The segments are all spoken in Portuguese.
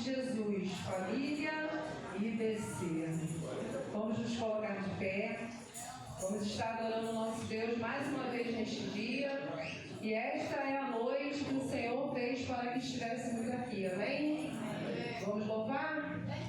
de Jesus, família IBC. Vamos nos colocar de pé. Vamos estar adorando o nosso Deus mais uma vez neste dia. E esta é a noite que o Senhor fez para que estivéssemos aqui. Amém? Vamos louvar? Vai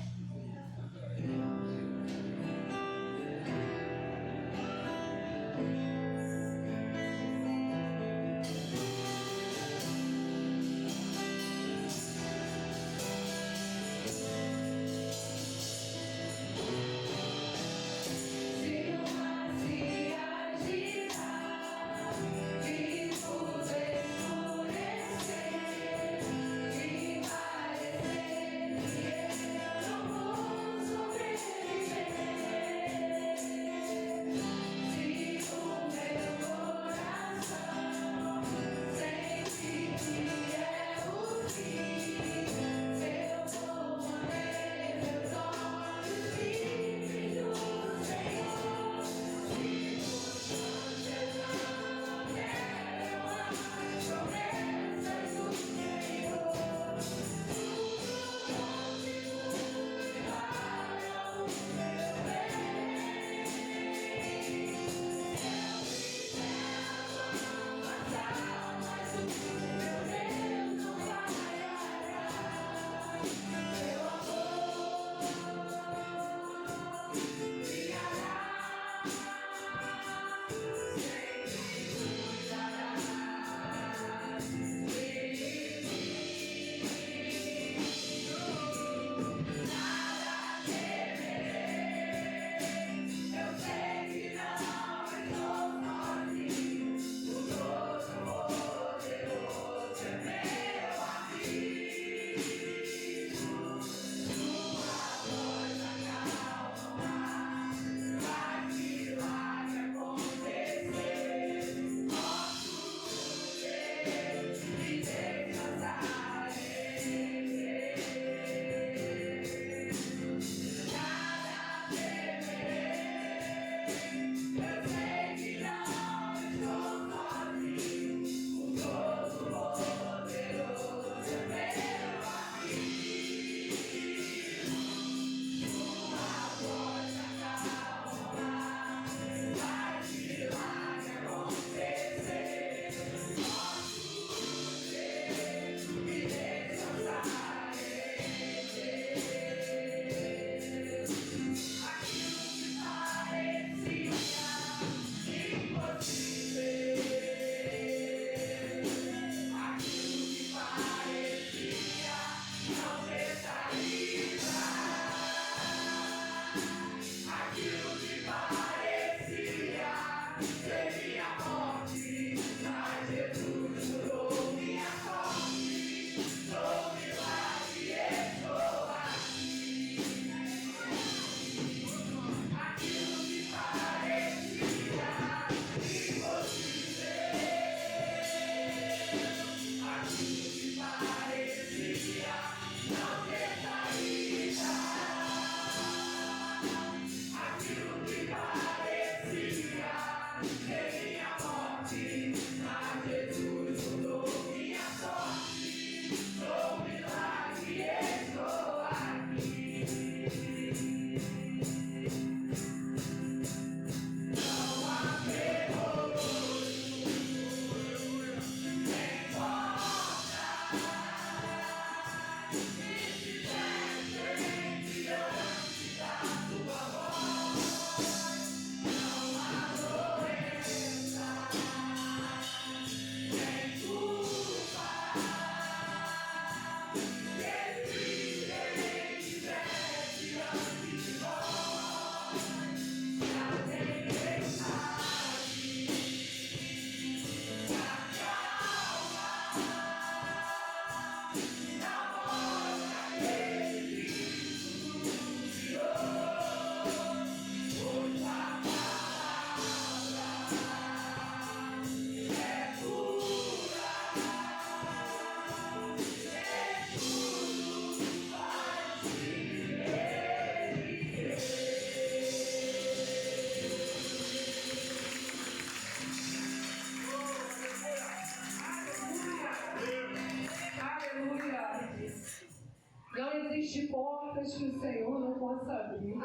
que o Senhor não possa abrir.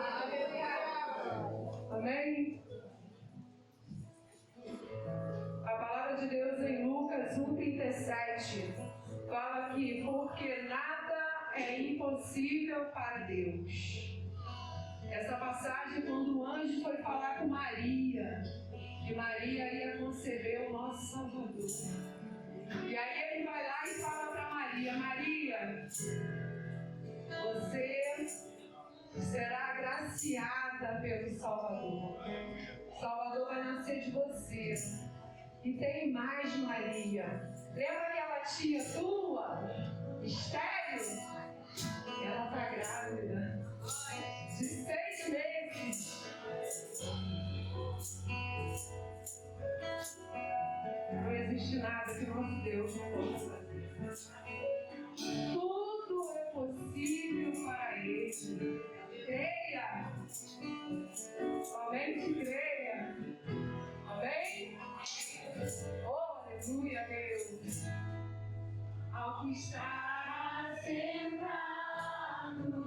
Amém? A palavra de Deus em Lucas 1,37 fala que porque nada é impossível para Deus. Essa passagem, quando o anjo foi falar com Maria, que Maria ia conceber o nosso Salvador. E aí ele vai lá e fala para Maria: Maria, você será agraciada pelo Salvador. O Salvador vai nascer de você. E tem mais, Maria. Lembra aquela tia tua, estéril? Ela está grávida de 6 meses. Não existe nada que nosso Deus não possa fazer. Tudo é possível para Ele. Creia. Somente creia. Amém? Oh, aleluia, Deus. Ao que está sentado no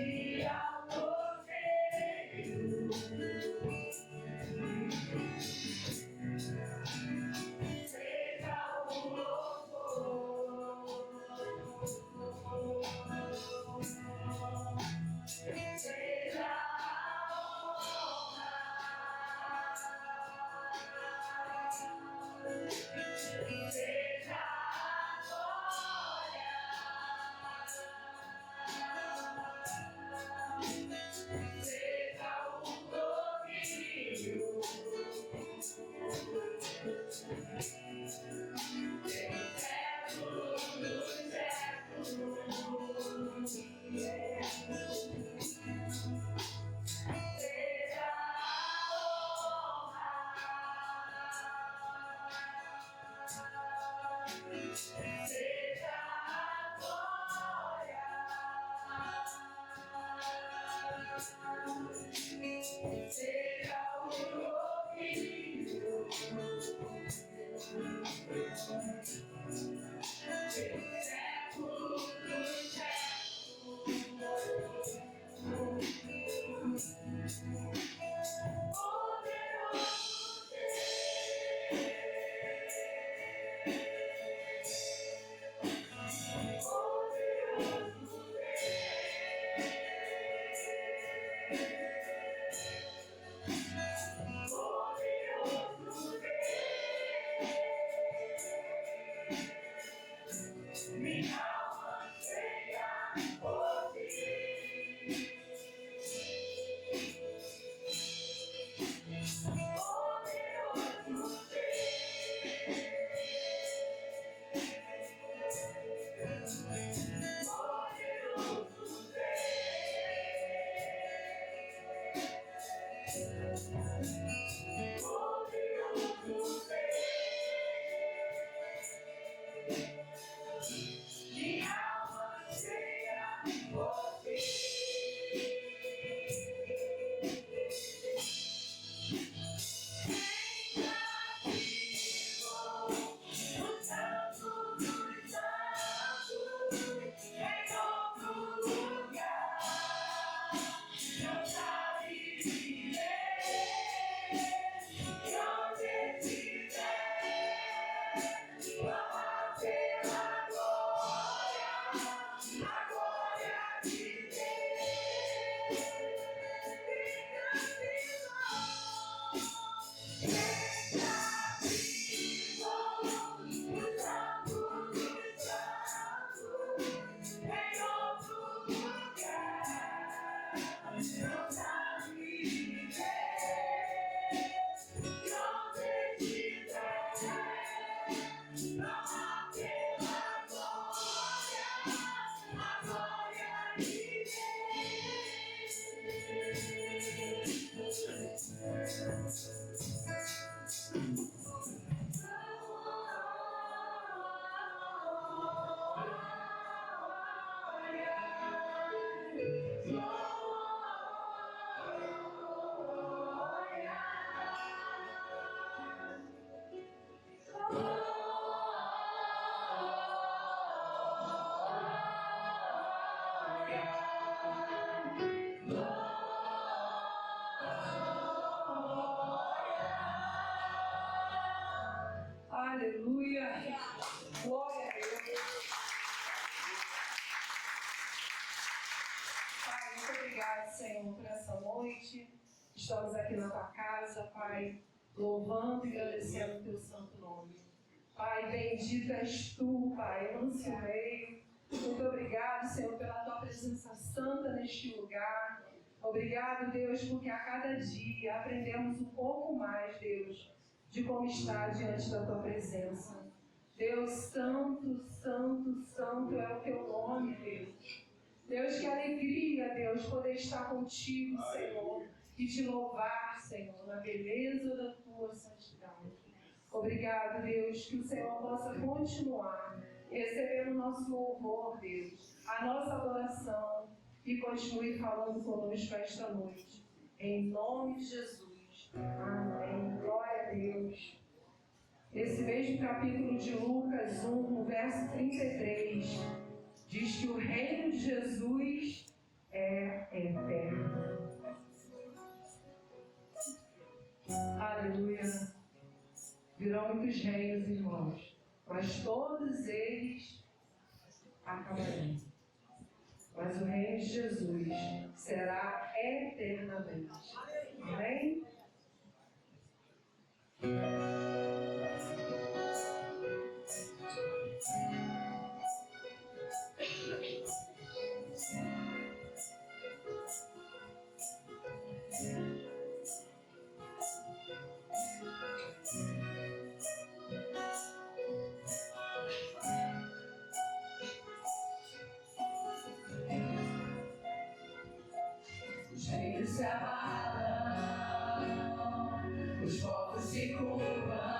e ao poder seja o louvor, seja a glória, seja o pelo século dos Aleluia. Glória a Deus. Pai, muito obrigado, Senhor, por essa noite. Estamos aqui na tua casa, Pai, louvando e agradecendo o teu santo nome. Pai, bendito és tu, Pai, manso rei. Muito obrigado, Senhor, pela tua presença santa neste lugar. Obrigado, Deus, porque a cada dia aprendemos um pouco mais, Deus, de como estar diante da tua presença. Deus, santo, santo, santo é o teu nome, Deus. Deus, que alegria, Deus, poder estar contigo, Senhor, e te louvar, Senhor, na beleza da tua santidade. Obrigado, Deus, que o Senhor possa continuar recebendo o nosso louvor, Deus, a nossa adoração, e continue falando conosco esta noite. Em nome de Jesus. Amém. Glória a Deus. Esse mesmo capítulo de Lucas 1, no verso 33, diz que o reino de Jesus é eterno. Aleluia. Virão muitos reinos, irmãos, mas todos eles acabarão. Mas o reino de Jesus será eternamente. Amém? Os reinos se abalam, os povos se curvam.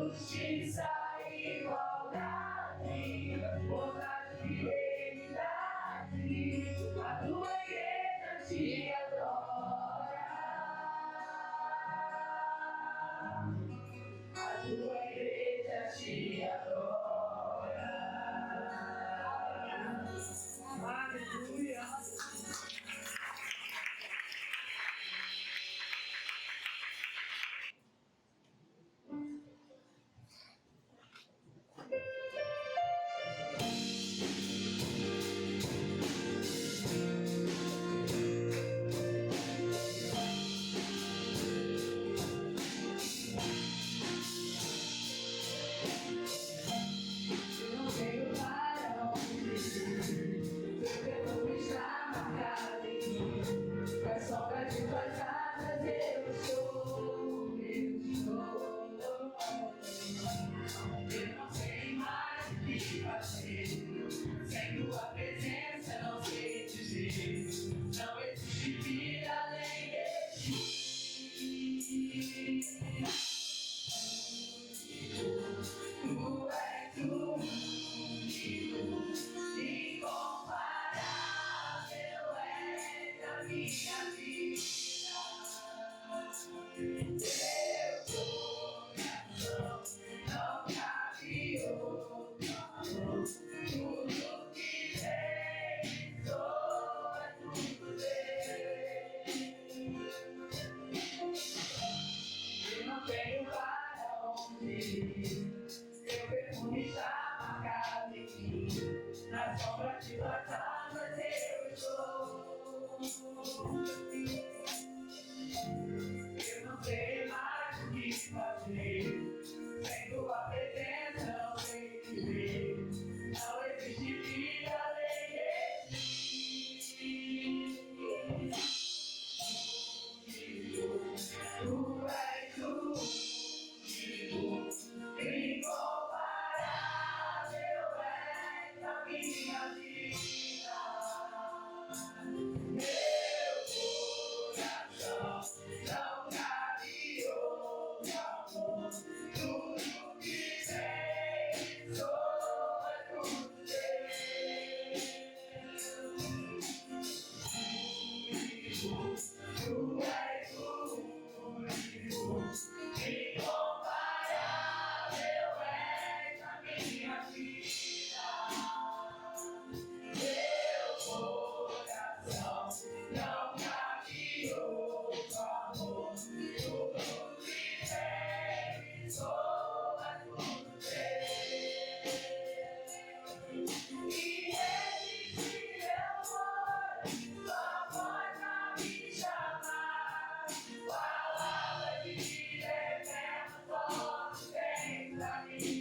justiça e igualdade, bondade e fidelidade, a tua igreja te adora. A tua igreja te adora. Aleluia. Sem tua presença não sei dizer, não existe vida além de ti. Tu és único, incomparável, és a minha vida. Teu coração não cabe outro amor. Tudo que tem, soa tudo teu. Eu não tenho para onde ir, teu perfume está marcado em mim, na sombra de tuas asas eu estou. Eu não sei mais o que fazer, sem tua presença não sei viver, não existe vida além de ti. Tu és único, incomparável, és a minha vida. Meu coração não cabe outro amor. Tudo que tem, soa tudo teu. Tu és único, incomparável, és a minha vida. Meu coração não cabe outro amor. Tudo que tem, soa tudo teu. E resistível foi tua voz a me chamar. Palavra de vida eterna só tu tens pra mim.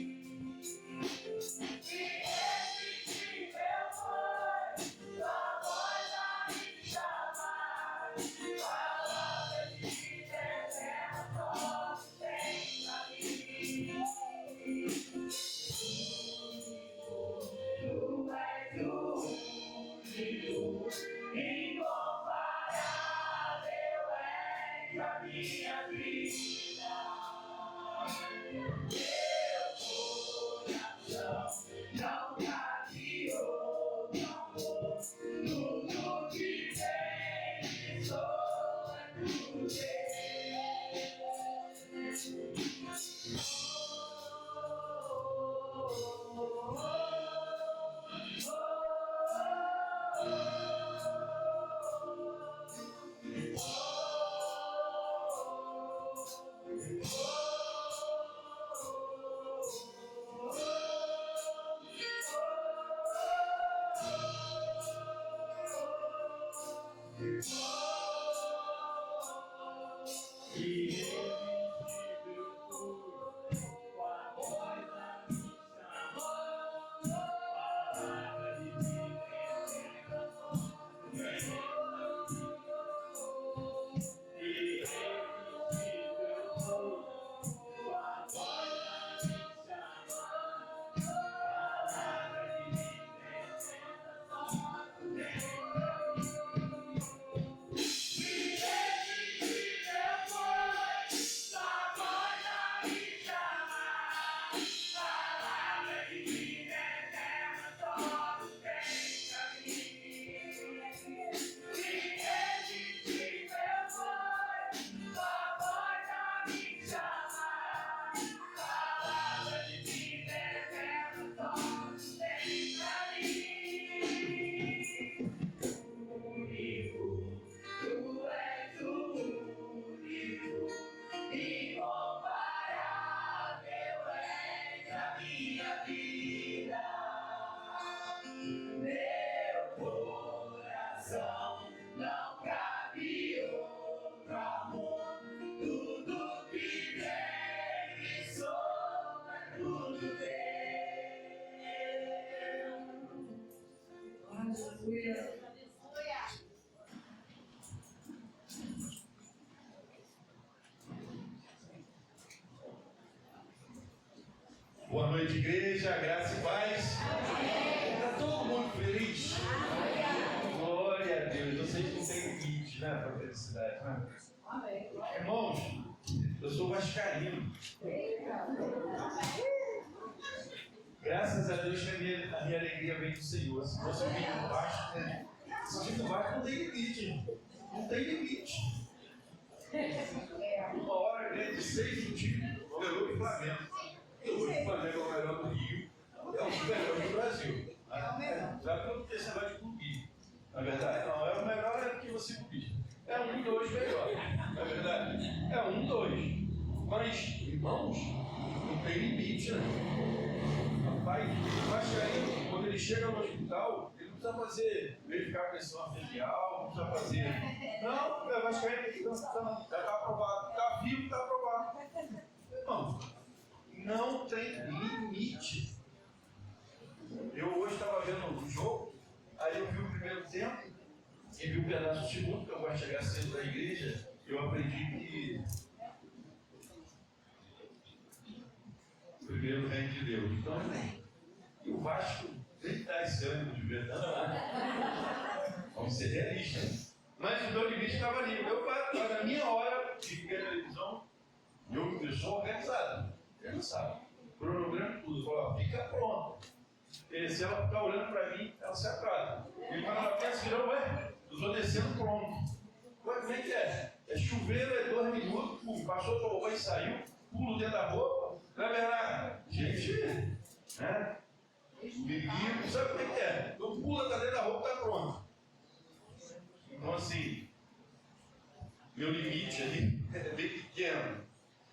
Irresistível foi tua voz a me chamar. Palavra de vida eterna só tu tens pra mim. Tu és único, incomparável, és a minha vida. Meu coração não cabe outro amor. Tudo que tem, soa tudo teu. Boa noite, igreja, graça e paz. Está todo mundo feliz? Glória a Deus. Vocês não têm limite, né, para a felicidade, né? Irmãos, eu sou vascaíno. Graças a Deus que a minha alegria vem do Senhor. Se fosse um time baixo, né? Esse time baixo não tem limite, irmão. Não tem limite. Uma hora grande, 6 do time, ganhou o Flamengo. Hoje o Flamengo é o melhor do Rio, é o melhor do Brasil. Sabe que eu não tenho esse negócio de clubismo. Na verdade, não, é o melhor é que você clubista. É 1-2 melhor. Na verdade, é 1-2. Mas, irmãos, não tem limite, né? Rapaz, o vascaíno, quando ele chega no hospital, ele não precisa verificar a pressão arterial, não precisa fazer. Não, o vascaíno tem que já está aprovado. Está vivo, está aprovado. Irmão, não tem limite. Eu hoje estava vendo o jogo, aí eu vi o primeiro tempo e vi um pedaço do segundo, que eu gosto de chegar cedo da igreja. Eu aprendi que o primeiro reino de Deus. Então, e o Vasco tem que dar esse ânimo de verdade. Vamos ser realistas. Mas o meu limite estava ali. Na minha hora de ver a televisão, eu sou organizado. Organizado. Cronograma tudo. Falou, fica pronto. E se ela ficar olhando para mim, ela se atrasa. E quando ela pensa que não, eu estou descendo pronto. Ué, como é que é? É chuveiro, é 2 minutos, pum, passou, tomou e saiu, pulo dentro da roupa. Não é verdade? Gente, né? Menino, sabe como é que é? Eu pulo dentro da roupa, está pronto. Então, assim, meu limite ali é bem pequeno.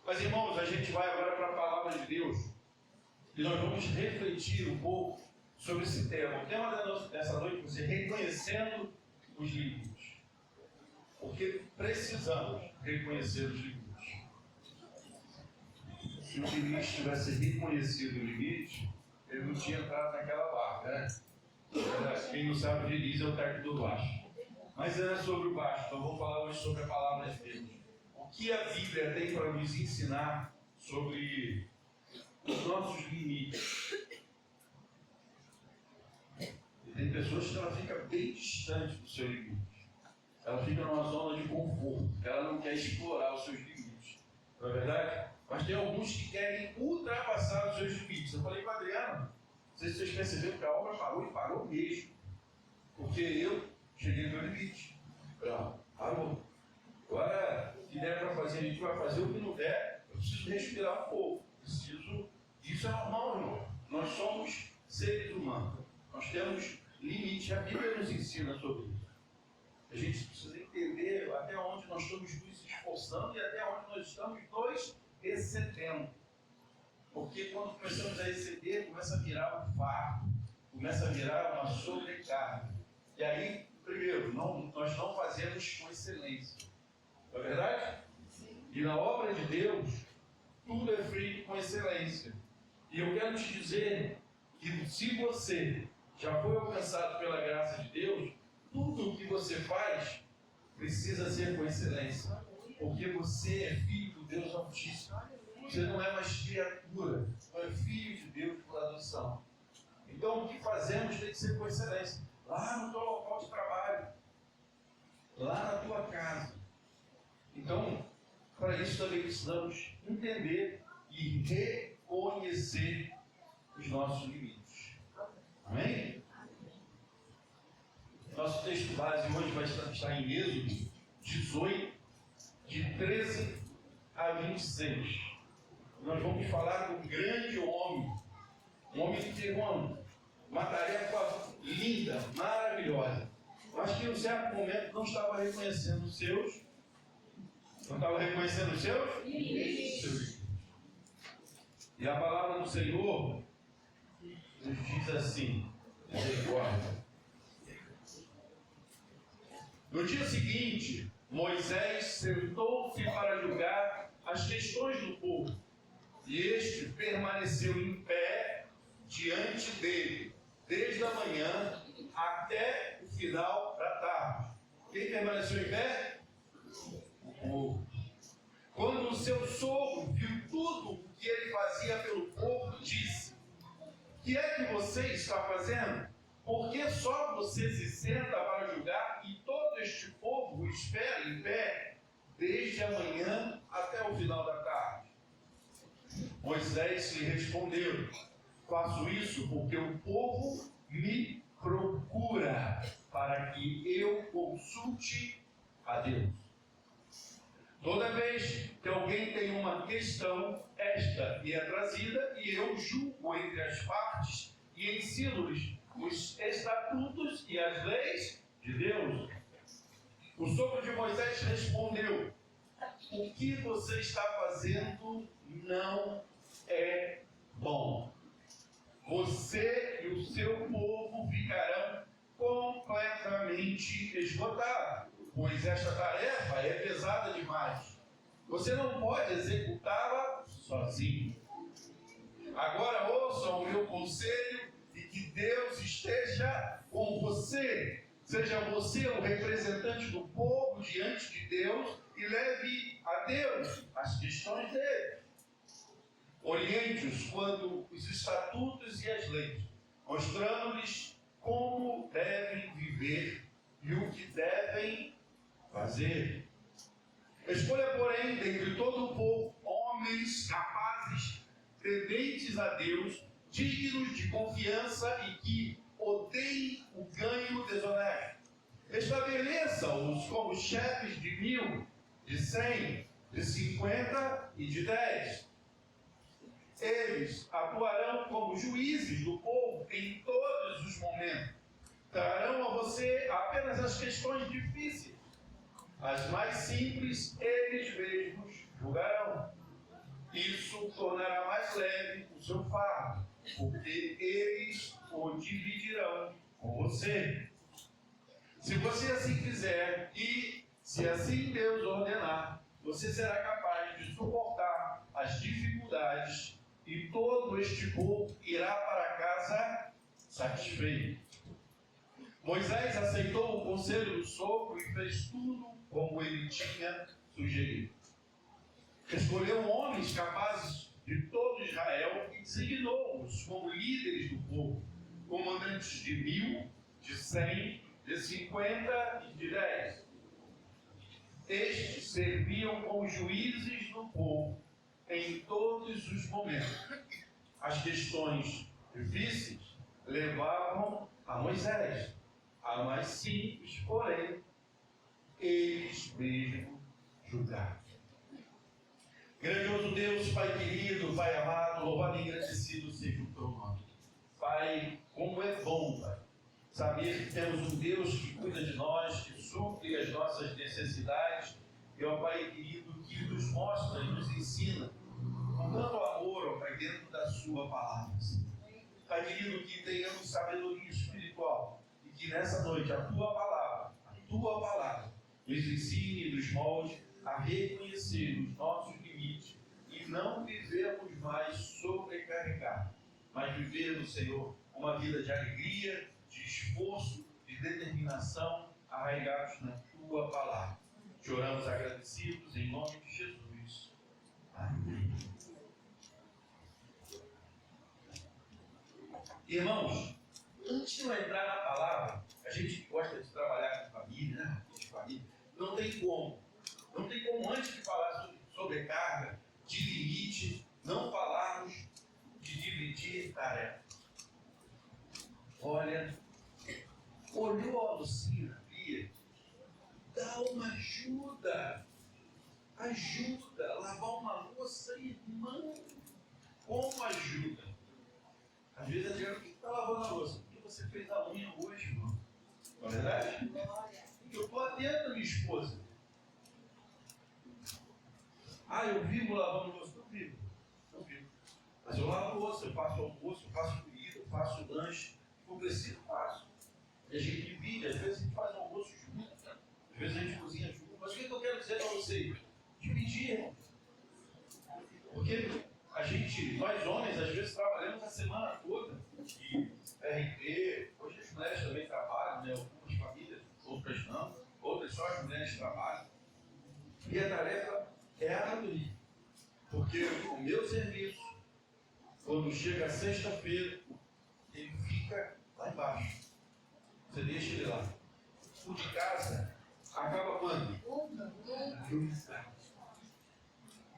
Mas, irmãos, a gente vai agora para a palavra de Deus e nós vamos refletir um pouco sobre esse tema. O tema dessa noite vai ser reconhecendo os limites. Porque precisamos reconhecer os limites. Se o limite tivesse reconhecido o limite, ele não tinha entrado naquela barca, né? Quem não sabe de Elisa é o técnico do Vasco. Mas era sobre o Vasco, então vamos falar hoje sobre a palavra de Deus. O que a Bíblia tem para nos ensinar sobre os nossos limites? E tem pessoas que ela fica bem distante do seu limite. Ela fica numa zona de conforto. Ela não quer explorar os seus limites. Não é verdade? Mas tem alguns que querem ultrapassar os seus limites. Eu falei para a Adriana, não sei se vocês perceberam que a obra parou e parou mesmo. Porque eu cheguei no meu limite. Parou. Agora, o que der para fazer, a gente vai fazer. O que não der, eu preciso respirar um pouco. Isso é normal, irmão. Nós somos seres humanos. Nós temos limite. A Bíblia nos ensina sobre isso. A gente precisa entender até onde nós estamos nos esforçando e até onde nós estamos nos excedendo. Porque quando começamos a exceder, começa a virar um fardo, começa a virar uma sobrecarga. E aí, primeiro, nós não fazemos com excelência. Não é verdade? E na obra de Deus, tudo é feito com excelência. E eu quero te dizer que se você já foi alcançado pela graça de Deus, tudo o que você faz precisa ser com excelência. Porque você é filho do Deus Altíssimo. Você não é mais criatura, você é filho de Deus por adoção. Então o que fazemos tem que ser com excelência. Lá no teu local de trabalho, lá na tua casa. Então, para isso também precisamos entender e reconhecer os nossos limites. Amém? Nosso texto base hoje vai estar em Êxodo 18, de 13 a 26. Nós vamos falar de um grande homem, um homem que teve uma tarefa linda, maravilhosa, mas que em um certo momento não estava reconhecendo os seus. Não estava reconhecendo os seus? Limites. E a palavra do Senhor nos diz assim: misericórdia. No dia seguinte, Moisés sentou-se para julgar as questões do povo, e este permaneceu em pé diante dele, desde a manhã até o final da tarde. Quem permaneceu em pé? O povo. Quando o seu sogro viu tudo o que ele fazia pelo povo de disse: o que é que você está fazendo? Porque só você se senta para julgar e todo este povo o espera em pé, desde a manhã até o final da tarde? Moisés lhe respondeu: faço isso porque o povo me procura, para que eu consulte a Deus. Toda vez que alguém tem uma questão, esta me é trazida e eu julgo entre as partes e ensino-lhes os estatutos e as leis de Deus. O sogro de Moisés respondeu: o que você está fazendo não é bom. Você e o seu povo ficarão completamente esgotados, pois esta tarefa é pesada demais. Você não pode executá-la sozinho. Agora ouçam o meu conselho e que Deus esteja com você. Seja você o representante do povo diante de Deus e leve a Deus as questões dele. Oriente-os quanto os estatutos e as leis, mostrando-lhes como devem viver e o que devem fazer. Escolha, porém, dentre todo o povo, homens capazes, tementes a Deus, dignos de confiança e que odeiem o ganho desonesto. Estabeleça-os como chefes de 1.000, de 100, de 50 e de 10. Eles atuarão como juízes do povo em todos os momentos. Trarão a você apenas as questões difíceis. As mais simples, eles mesmos julgarão. Isso tornará mais leve o seu fardo, porque eles o dividirão com você. Se você assim fizer, e se assim Deus ordenar, você será capaz de suportar as dificuldades e todo este povo irá para casa satisfeito. Moisés aceitou o conselho do sogro e fez tudo como ele tinha sugerido. Escolheu homens capazes de todo Israel e designou-os como líderes do povo, comandantes de 1.000, de 100, de 50 e de 10. Estes serviam como juízes do povo em todos os momentos. As questões difíceis levavam a Moisés. A mais simples, porém, eles mesmos julgaram. Grandioso Deus, Pai querido, Pai amado, louvado e agradecido seja o teu nome. Pai, como é bom, Pai, saber que temos um Deus que cuida de nós, que supre as nossas necessidades, e, ó Pai querido, que nos mostra e nos ensina com tanto amor, ó Pai, dentro da sua palavra. Pai querido, que tenhamos sabedoria espiritual e que nessa noite a tua palavra, nos ensine e nos molde a reconhecer os nossos limites e não vivermos mais sobrecarregados, mas vivermos, Senhor, uma vida de alegria, de esforço, de determinação, arraigados na tua palavra. Te oramos agradecidos em nome de Jesus. Amém. Irmãos, antes de eu entrar na palavra, a gente que gosta de trabalhar com família, né? Não tem como. Não tem como, antes de falar sobre sobrecarga, de limite, não falarmos de dividir tarefa. Olha, olhou a Lucina, Bia, dá uma ajuda. Ajuda, lavar uma louça, irmão, como ajuda? Às vezes a gente está lavando a louça, porque você fez a unha hoje, irmão. Não é verdade? Porque eu estou atento à minha esposa. Eu vivo lavando louça. Não vivo. Mas eu lavo louça, eu faço almoço, eu faço comida, eu faço lanche. Se for preciso, faço. E a gente divide, às vezes a gente faz almoço junto, às vezes a gente cozinha junto. Mas o que eu quero dizer para vocês? Dividir, irmão. Porque nós homens, às vezes trabalhamos a semana toda. E RP, hoje as mulheres também trabalham, né? Algumas famílias, outras não. Outras só as mulheres trabalham. E a tarefa é árdua. Porque o meu serviço, quando chega sexta-feira, ele fica lá embaixo. Você deixa ele lá. O de casa acaba quando?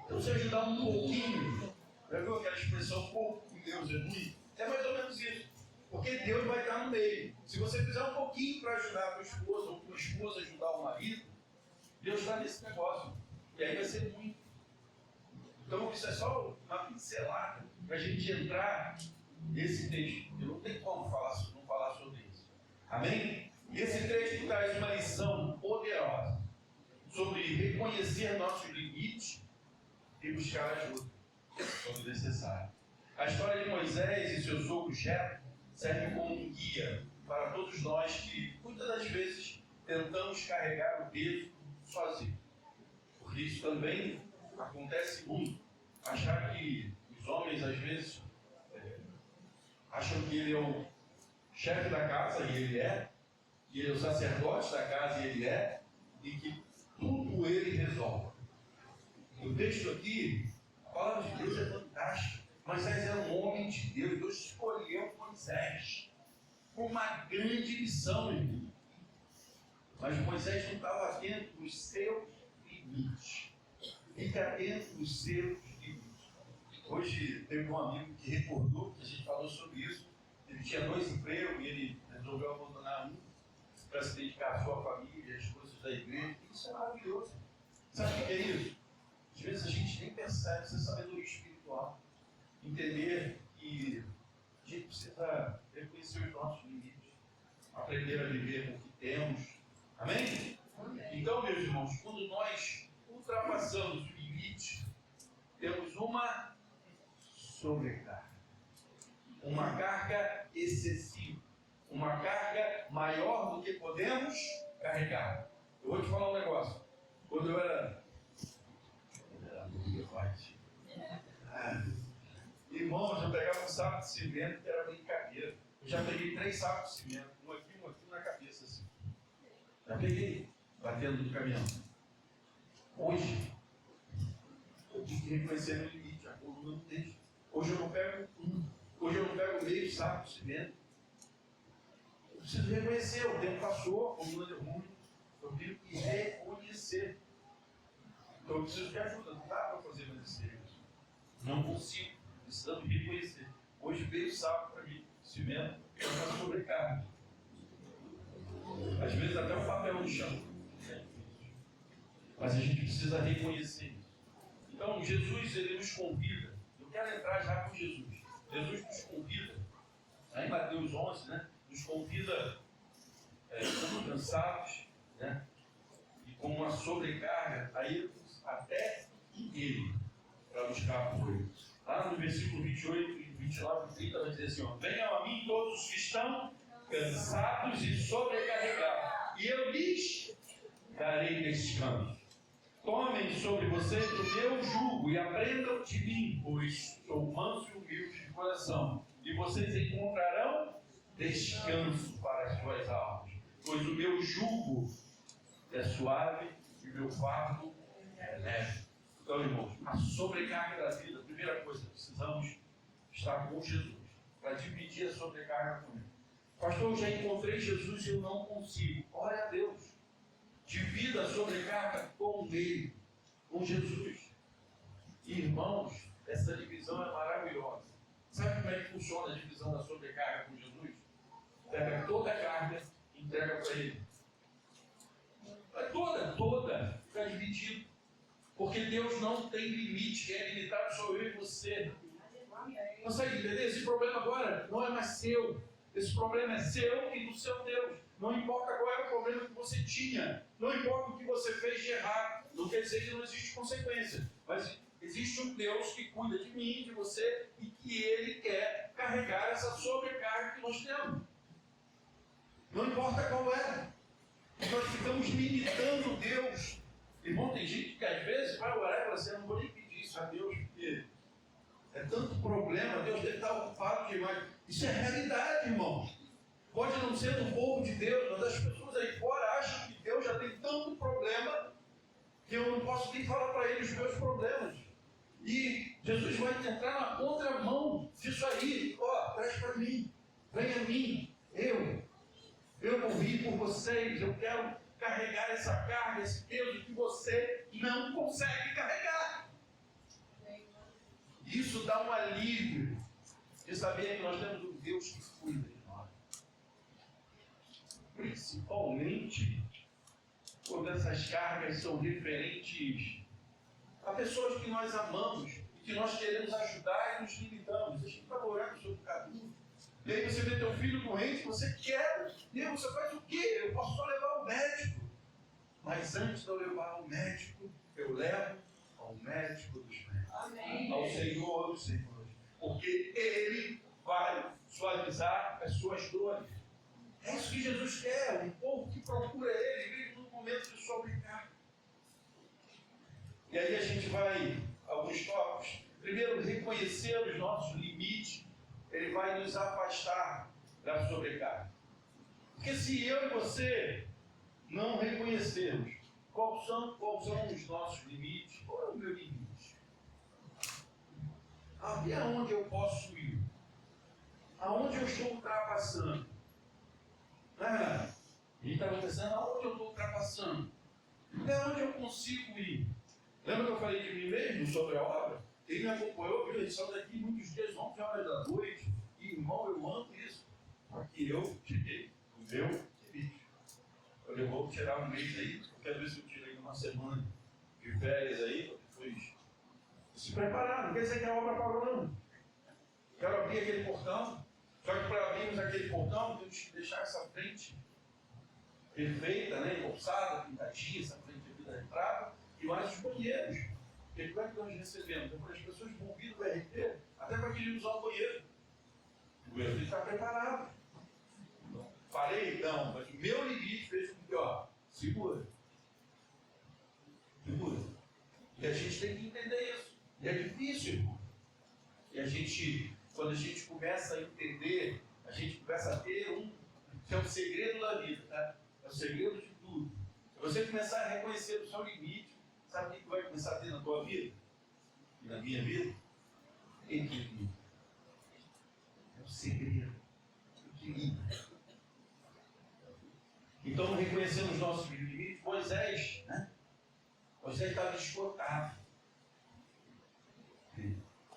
Então, se ajudar um pouquinho, já viu aquela expressão pouco com Deus é ruim? É mais ou menos isso. Porque Deus vai estar no meio. Se você fizer um pouquinho para ajudar a tua esposa, ou tua esposa ajudar o marido, Deus está nesse negócio. E aí vai ser muito. Então, isso é só uma pincelada para a gente entrar nesse texto. Eu não tenho como não falar sobre isso. Amém? E esse texto traz uma lição poderosa sobre reconhecer nossos limites e buscar ajuda quando necessário. A história de Moisés e seu sogro Jetro serve como um guia para todos nós que, muitas das vezes, tentamos carregar o peso sozinho. Porque isso também acontece muito. Achar que os homens, às vezes, acham que ele é o chefe da casa, e ele é, que ele é o sacerdote da casa, e ele é, e que tudo ele resolve. O texto aqui, a palavra de Deus é fantástica. Moisés era um homem de Deus. Deus escolheu Moisés com uma grande missão, irmão. Mas Moisés não estava atento aos seus limites. Fique atento aos seus limites. Hoje teve um amigo que recordou que a gente falou sobre isso. Ele tinha 2 empregos e ele resolveu abandonar um para se dedicar à sua família, às coisas da igreja. Isso é maravilhoso. Sabe o que é isso? Às vezes a gente nem percebe essa sabedoria espiritual. Entender que a gente precisa reconhecer os nossos limites, aprender a viver com o que temos. Amém? Então, meus irmãos, quando nós ultrapassamos o limite, temos uma sobrecarga, uma carga excessiva, uma carga maior do que podemos carregar. Eu vou te falar um negócio. Quando eu era irmãos, eu pegava um saco de cimento que era brincadeira. Eu já peguei 3 sacos de cimento, um aqui na cabeça assim. Já peguei, batendo no caminhão. Hoje, eu tenho que reconhecer meu limite, a coluna não deixa. Hoje eu não pego hoje eu não pego meio saco de cimento. Eu preciso reconhecer, o tempo passou, a coluna deu ruim. Eu tenho que reconhecer. Então eu preciso de ajuda, não dá para fazer mais esse serviço. Não consigo, precisando reconhecer. Hoje veio o saco para mim, cimento, eu faço sobrecarga. Às vezes até o papel no chão. Mas a gente precisa reconhecer isso. Então Jesus, ele nos convida. Eu quero entrar já com Jesus. Jesus nos convida, em Mateus 11, né? Nos convida como cansados, né? E com uma sobrecarga, aí até ele, para buscar apoio. Lá no versículo 28, 29 e 30 vai dizer assim, ó, venham a mim todos os que estão cansados e sobrecarregados, e eu lhes darei descanso. Tomem sobre vocês o meu jugo e aprendam de mim, pois sou manso e humilde de coração, e vocês encontrarão descanso para as suas almas, pois o meu jugo é suave e o meu fardo é leve. Então, irmãos, a sobrecarga da vida, a primeira coisa, precisamos estar com Jesus para dividir a sobrecarga com ele. Pastor, eu já encontrei Jesus e eu não consigo. Glória a Deus. Divida a sobrecarga com ele, com Jesus. Irmãos, essa divisão é maravilhosa. Sabe como é que funciona a divisão da sobrecarga com Jesus? Pega toda a carga e entrega para ele. Toda, fica dividido. Porque Deus não tem limite, quem é limitado sou eu e você. Consegue entender? Esse problema agora não é mais seu. Esse problema é seu e do seu Deus. Não importa qual era o problema que você tinha. Não importa o que você fez de errado. Não quer dizer que não existe consequência. Mas existe um Deus que cuida de mim, de você, e que Ele quer carregar essa sobrecarga que nós temos. Não importa qual é. Nós ficamos limitando Deus. Irmão, tem gente que às vezes vai orar e fala assim, eu não vou nem pedir isso a Deus, porque é tanto problema, Deus deve estar ocupado demais. Isso é realidade, irmão. Pode não ser do povo de Deus, mas as pessoas aí fora acham que Deus já tem tanto problema que eu não posso nem falar para eles os meus problemas. E Jesus vai entrar na contramão disso aí. Ó, traz para mim, venha a mim, eu morri por vocês, eu quero carregar essa carga, esse peso que você não consegue carregar. Isso dá um alívio de saber que nós temos um Deus que cuida de nós. Principalmente quando essas cargas são referentes a pessoas que nós amamos e que nós queremos ajudar e nos limitamos. A gente está orando sobre o caminho. E aí você vê teu filho doente, você quer, Deus, você faz o quê? Eu posso só levar ao médico. Mas antes de eu levar ao médico, eu levo ao médico dos médicos. Amém. Ao Senhor dos Senhores. Porque Ele vai suavizar as suas dores. É isso que Jesus quer, um povo que procura Ele, mesmo no momento de sobrecarga. E aí a gente vai a alguns tópicos. Primeiro, reconhecer os nossos limites. Ele vai nos afastar da sobrecarga. Porque se eu e você não reconhecermos quais são os nossos limites, qual é o meu limite? Até onde eu posso ir? Aonde eu estou ultrapassando? A gente estava pensando, aonde eu estou ultrapassando? Até onde eu consigo ir? Lembra que eu falei de mim mesmo sobre a obra? Ele me acompanhou, viu? Ele saiu daqui muitos dias, 11 horas da noite. E, irmão, eu amo isso. Porque eu tirei o meu limite. Eu vou tirar um mês aí, eu quero ver se eu tirei uma semana de férias aí, depois se preparar. Não quer dizer que a obra parou, não. Quero abrir aquele portão. Só que para abrirmos aquele portão, temos que deixar essa frente perfeita, né? Embolsada, pintadinha, essa frente aqui da entrada, e mais os banheiros. Porque como é que nós recebemos? Então, as pessoas vão vir do RT, até para querer usar o banheiro. O banheiro está preparado. Então, falei, não, mas o meu limite fez com que, ó, segura. Segura. E a gente tem que entender isso. E é difícil, irmão. E a gente, quando a gente começa a entender, a gente começa a ter que é o segredo da vida, tá? É o segredo de tudo. Se você começar a reconhecer o seu limite, sabe o que vai começar a ter na tua vida? E na minha vida? Equilíbrio. É o segredo. Equilíbrio. Então, reconhecendo os nossos limites, Moisés, né? Moisés estava esgotado.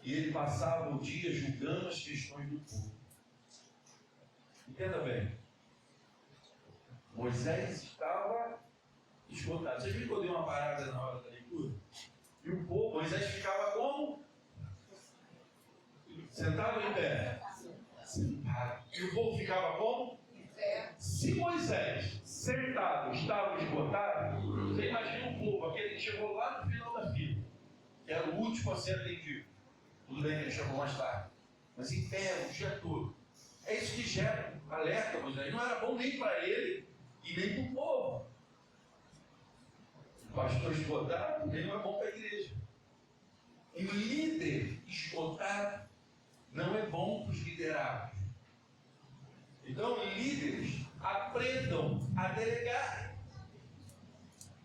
E ele passava o dia julgando as questões do povo. Entenda bem. Moisés estava esgotado. Você viu que eu dei uma parada na hora da leitura? E o povo, Moisés ficava como? Sentado em pé. Sentado. E o povo ficava como? Em pé. Se Moisés, sentado, estava esgotado, você imagina o povo, aquele que chegou lá no final da fila, que era o último a ser atendido. Tudo bem que ele chegou mais tarde. Mas em pé, o dia todo. É isso que gera alerta, Moisés. Não era bom nem para ele e nem para o povo. O pastor esgotado também não é bom para a igreja. E o líder esgotado não é bom para os liderados. Então, líderes, aprendam a delegar.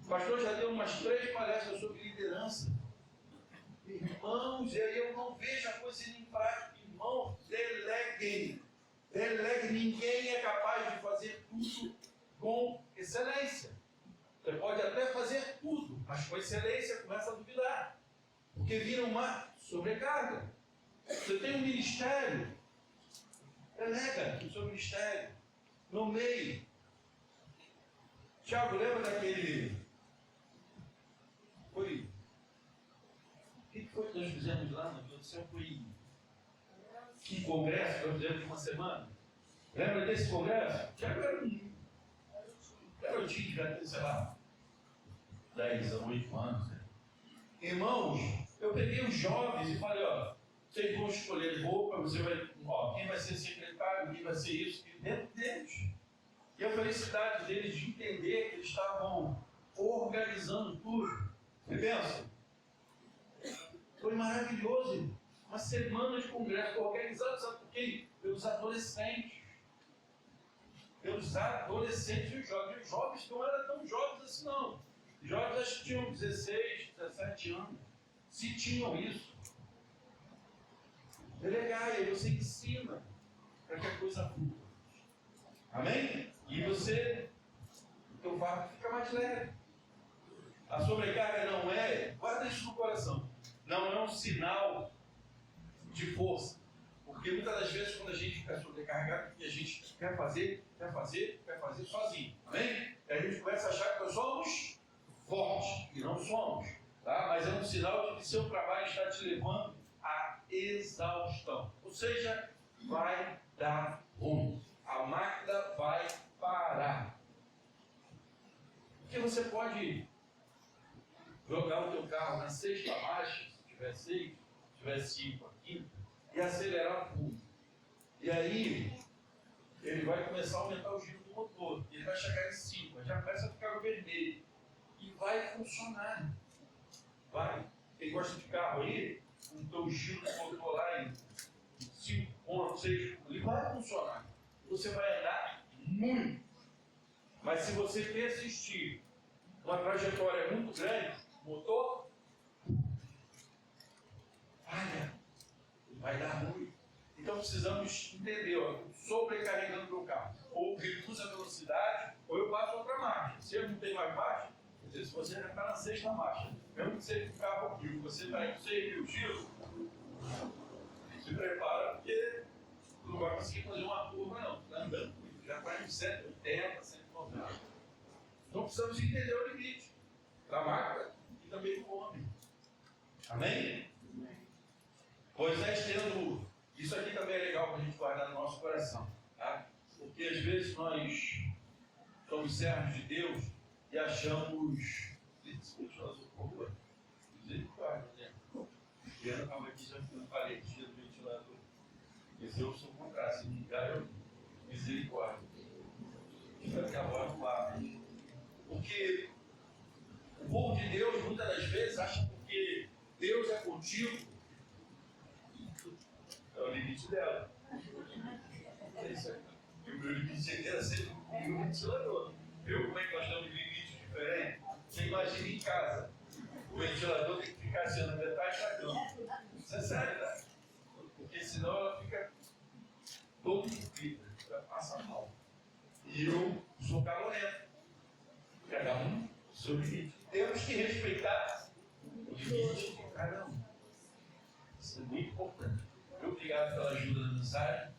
O pastor já deu umas 3 palestras sobre liderança. Irmãos, e aí eu não vejo a coisa em prática. Irmãos, deleguem. Deleguem. Ninguém é capaz de fazer tudo com excelência. Você pode até fazer tudo, mas com excelência começa a duvidar. Porque vira uma sobrecarga. Você tem um ministério, delega o seu ministério. Nomeie. Tiago, lembra daquele... O que foi que nós fizemos lá na Vila do Céu? Foi que congresso que nós fizemos de uma semana? Lembra desse congresso? Tiago era um garotinho, já tem, sei lá, 10 a 8 anos. Né? Irmãos, eu peguei os jovens e falei, ó, vocês vão escolher roupa, você vai, ó, quem vai ser secretário, quem vai ser isso, dentro deles. E a felicidade deles de entender que eles estavam organizando tudo. Você pensa? Foi maravilhoso. Uma semana de congresso organizado, sabe por quê? Pelos adolescentes. Pelos adolescentes e os jovens. Os jovens não eram tão jovens assim, não. Os jovens acho que tinham 16, 17 anos. Se tinham isso. delegar, e aí você ensina para que a coisa flua. Amém? E você, o teu fardo fica mais leve. A sobrecarga não é, guarda isso no coração, não é um sinal de força. Porque muitas das vezes quando a gente fica sobrecarregado, a gente quer fazer sozinho. Amém? E a gente começa a achar que nós somos fortes, e não somos. Tá? Mas é um sinal de que seu trabalho está te levando à exaustão. Ou seja, vai dar ruim. A máquina vai parar. Porque você pode jogar o teu carro na sexta marcha, se tiver 6, se tiver 5 aqui, e acelerar full. E aí, ele vai começar a aumentar o giro do motor. Ele vai chegar em 5, já começa a ficar vermelho. E vai funcionar. Vai. Quem gosta de carro aí, com o teu giro do motor lá em 5,6, ele vai funcionar. Você vai andar muito. Mas se você persistir uma trajetória muito grande, o motor vai dar ruim. Então precisamos entender, sobrecarregando o meu carro. Ou reduz a velocidade, ou eu passo outra marcha. Se eu não tenho mais marcha, se você já está na sexta marcha, mesmo que seja um carro aqui, você está em 6.000 giros, se prepara, porque tu não vai conseguir fazer uma curva, não. Está andando, já está em 180, 190. Então precisamos entender o limite da máquina e também do homem. Amém? Moisés tendo. Isso aqui também é legal para a gente guardar no nosso coração. Tá? Porque às vezes nós somos servos de Deus e achamos. Misericórdia, né? Diana estava aqui já ficando paletinha do ventilador. Mas eu sou o contrário, se me ligar, eu. Misericórdia. Espero que agora não vá. Porque o povo de Deus, muitas das vezes, acha que Deus é contigo. É o limite dela. É isso aí. E o meu limite era sempre o ventilador. Viu como é que nós temos limites diferentes? Você imagina em casa. O ventilador tem que ficar assim na metade da cama. Isso é sério, né? Porque senão ela fica toda entupido. Ela passa mal. E eu sou calorento. Cada um seu limite. Temos que respeitar o limite de cada um. Isso é muito importante. Obrigado pela ajuda na mensagem.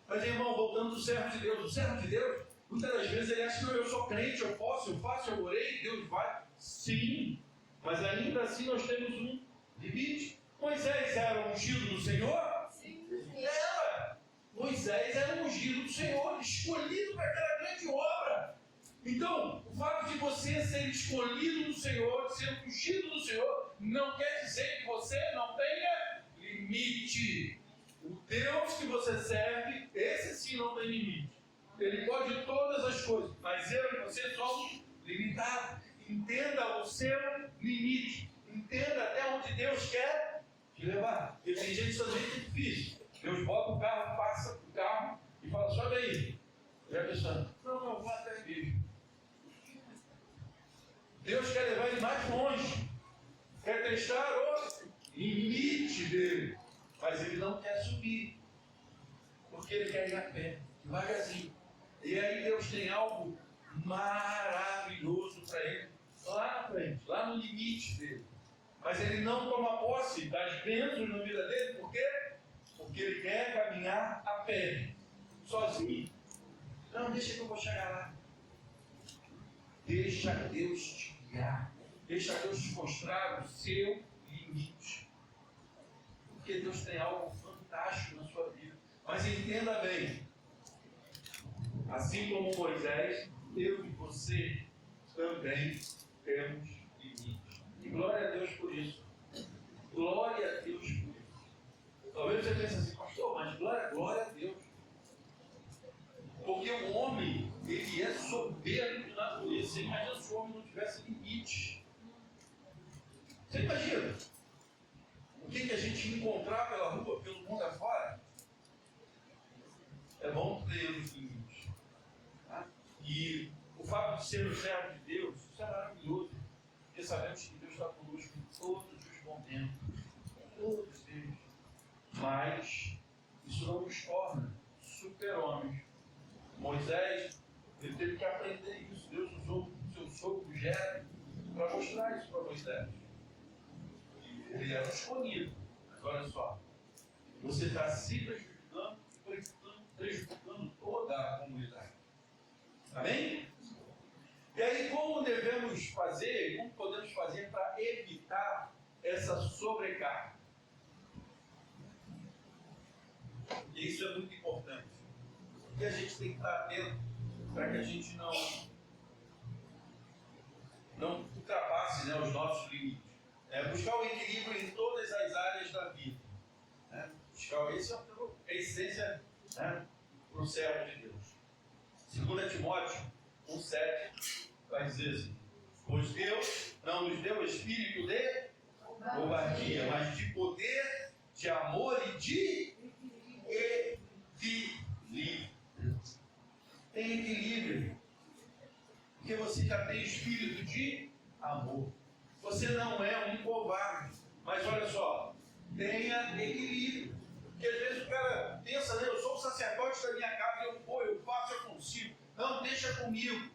Mas, irmão, voltando do servo de Deus. O servo de Deus, muitas das vezes ele acha que eu sou crente, eu posso, eu faço, eu orei, Deus vai. Sim, mas ainda assim nós temos um limite. Moisés era um ungido do Senhor? Sim. Era. Moisés era um ungido do Senhor, escolhido para aquela grande obra. Então, o fato de você ser escolhido do Senhor, de ser ungido do Senhor, não quer dizer que você não tenha limite. O Deus que você serve, esse sim não tem limite. Ele pode todas as coisas, mas eu e você somos limitados. Entenda o seu limite. Entenda até onde Deus quer te levar. Porque tem gente que só diz que é difícil. Deus bota o carro, passa o carro e fala, sobe aí. E a pessoa, não, vou até mesmo. Deus quer levar ele mais longe. Quer testar o limite dele. Mas ele não quer subir. Porque ele quer ir a pé, devagarzinho. E aí Deus tem algo maravilhoso para ele. Lá na frente, lá no limite dele. Mas ele não toma posse das bênçãos na vida dele. Por quê? Porque ele quer caminhar a pé. Sozinho. Não, deixa que eu vou chegar lá. Deixa Deus te guiar. Deixa Deus te mostrar o seu limite. Porque Deus tem algo fantástico na sua vida. Mas entenda bem. Assim como Moisés, eu e você também temos limites. E glória a Deus por isso. Glória a Deus por isso. Talvez você pense assim, pastor, mas glória a Deus. Porque o homem, ele é soberbo de natureza. Você imagina se o homem não tivesse limites. Você imagina? O que a gente encontrar pela rua, pelo mundo afora? É bom ter os limites. Tá? E o fato de ser o servo de Deus, isso é maravilhoso. Porque sabemos que Deus está conosco em todos os momentos. todos eles. Mas isso não nos torna super-homens. Moisés, ele teve que aprender isso. Deus usou o seu sogro Jetro para mostrar isso para Moisés. Ele era escolhido. Mas olha só, você está se prejudicando toda a comunidade. Amém? E aí, como devemos fazer, como podemos fazer para evitar essa sobrecarga? E isso é muito importante. E a gente tem que estar atento para que a gente não ultrapasse, né, os nossos limites. Buscar o equilíbrio em todas as áreas da vida. Essa é a essência, né, para o servo de Deus. 2 Timóteo 1,7 vai dizer assim: pois Deus não nos deu espírito de covardia, mas de poder, de amor e de equilíbrio. Tem equilíbrio, porque você já tem espírito de amor. Você não é um covarde, mas olha só, tenha equilíbrio. Porque às vezes o cara pensa, né, eu sou o sacerdote da minha casa, eu faço, eu consigo. Não, deixa comigo.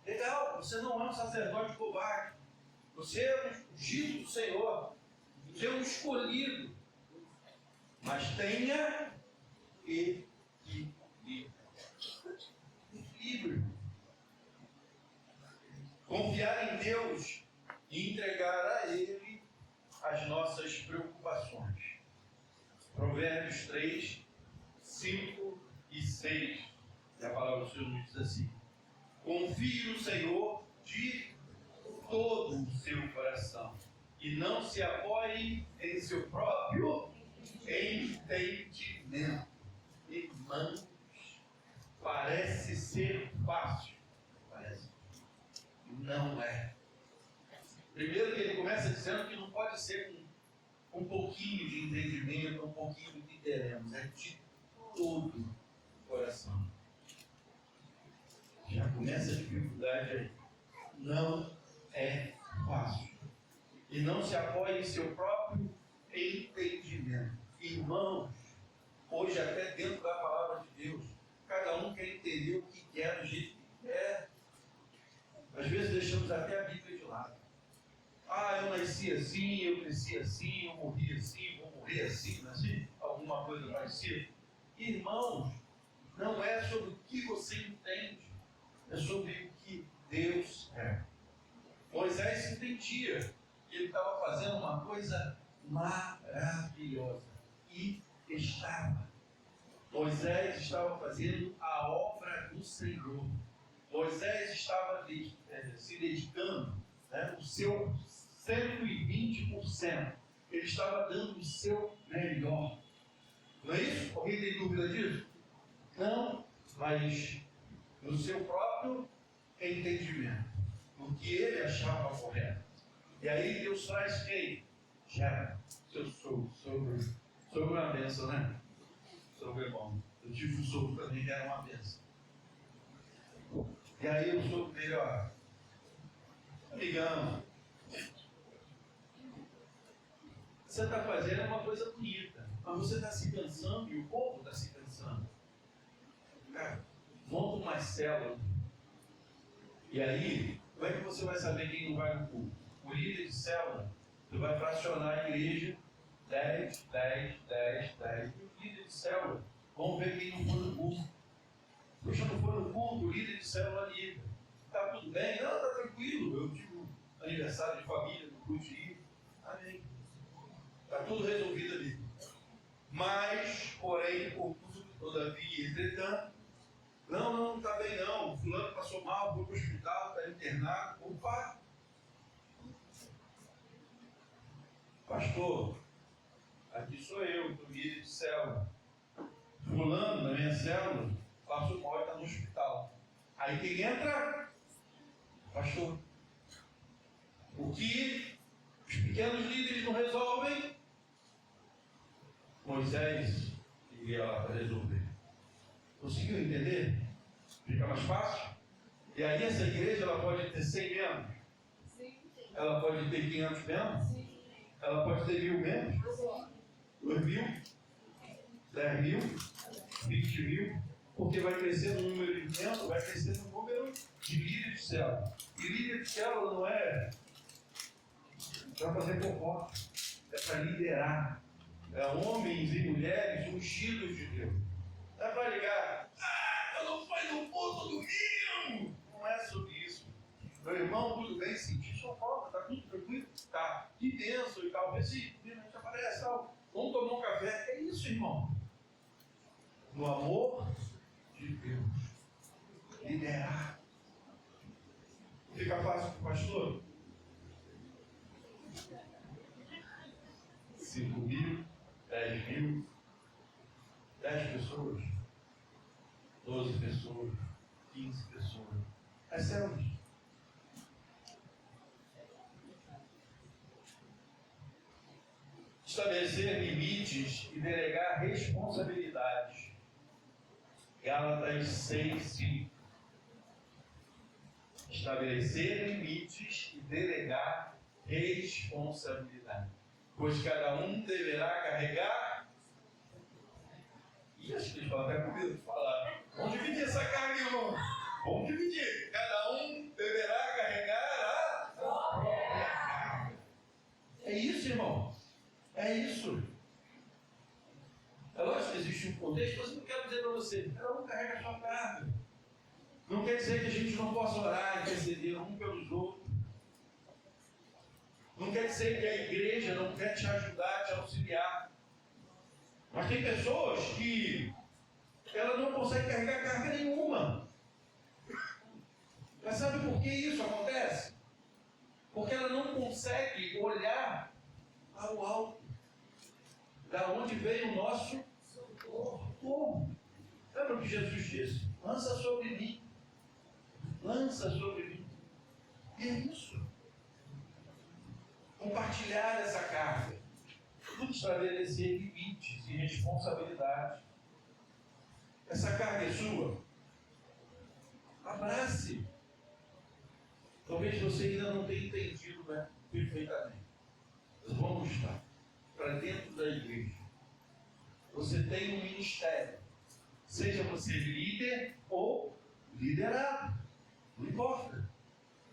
Legal, você não é um sacerdote covarde. Você é um ungido do Senhor. Você é um escolhido. Mas tenha equilíbrio. Confiar em Deus e entregar a Ele as nossas preocupações. Provérbios 3, 5 e 6. E a palavra do Senhor nos diz assim: confie no Senhor de todo o seu coração e não se apoie em seu próprio entendimento. Irmãos, parece ser fácil. Parece. Não é. Primeiro que ele começa dizendo que não pode ser um pouquinho de entendimento, um pouquinho do que teremos. É de todo o coração. Já começa a dificuldade aí. Não é fácil. E não se apoie em seu próprio entendimento. Irmãos, hoje até dentro da palavra de Deus, cada um quer entender o que quer do jeito que quer. Às vezes deixamos até a Bíblia de lado. Eu nasci assim, eu cresci assim, eu morri assim, vou morrer assim, não é assim? Alguma coisa parecida. Irmãos, não é sobre o que você entende, é sobre o que Deus é. Moisés entendia que ele estava fazendo uma coisa maravilhosa. E estava. Moisés estava fazendo a obra do Senhor. Moisés estava se dedicando, né, o seu 120%. Ele estava dando o seu melhor. Não é isso? Alguém tem dúvida disso? Não, mas no seu próprio entendimento, no que ele achava correto. E aí Deus traz quem? Jetro, seu sogro. Sogro é uma bênção, né? Sogro é bom. Eu tive um sogro também que era uma bênção. E aí o sogro dele, amigão, você está fazendo uma coisa bonita, mas você está se cansando e o povo está se cansando. Cara, monta uma célula. E aí, como é que você vai saber quem não vai no culto? O líder de célula, ele vai fracionar a igreja 10. E o líder de célula, vamos ver quem não for no culto. Poxa, não for no culto, o líder de célula liga. Está tudo bem? Não, está tranquilo. Eu tive um aniversário de família, não pude ir. Amém. Está tudo resolvido ali. Mas, porém, contudo, todavia, entretanto, não está bem não. O fulano passou mal, foi para o hospital, está internado. Opa! Pastor, aqui sou eu, do líder de célula. Fulano, da minha célula, passou mal e está no hospital. Aí quem entra? Pastor. O que os pequenos líderes não resolvem, Moisés iria lá para resolver. Conseguiu entender? Fica mais fácil? E aí essa igreja ela pode ter 100 membros? Sim. Ela pode ter 500 membros? Sim. Ela pode ter 1.000 membros, 2.000, 10.000, 20.000, porque vai crescer no número de membros, vai crescer no número de líderes de célula. E líder de célula não é para fazer fofoca, é para liderar. É homens e mulheres ungidos de Deus. Não é para ligar, eu não faz o culto domingo. Não é sobre isso. Meu irmão, tudo bem, senti sua falta, está tudo tranquilo? Tá, que bênção e tal. Vê se a gente aparece, tal. Vamos tomar um café. É isso, irmão. No amor de Deus. Liderar. Fica fácil para o pastor? 5.000, 10.000, 10 pessoas, 12 pessoas, 15 pessoas. As células. Estabelecer limites e delegar responsabilidades. Gálatas 6:5. Estabelecer limites e delegar responsabilidade. Pois cada um deverá carregar. E acho que eles falam até com medo de falar. Vamos dividir essa carga, irmão. Vamos dividir. Cada um deverá carregar a própria carga. É isso, irmão. É isso. É lógico que existe um contexto, mas eu não quero dizer para você, cada um carrega a sua carga. Não quer dizer que a gente não possa orar e interceder um pelos outros. Não quer dizer que a igreja não quer te ajudar, te auxiliar. Mas tem pessoas que ela não consegue carregar carga nenhuma. Mas sabe por que isso acontece? Porque ela não consegue olhar para o alto. Da onde veio o nosso socorro. Lembra o que Jesus disse? Lança sobre mim. Lança sobre mim. E é isso. Compartilhar essa carga. Tudo estabelecer limites e responsabilidades. Essa carga é sua. Abrace. Talvez você ainda não tenha entendido, né, perfeitamente. Mas vamos lá. Para dentro da igreja. Você tem um ministério. Seja você líder ou liderado. Não importa.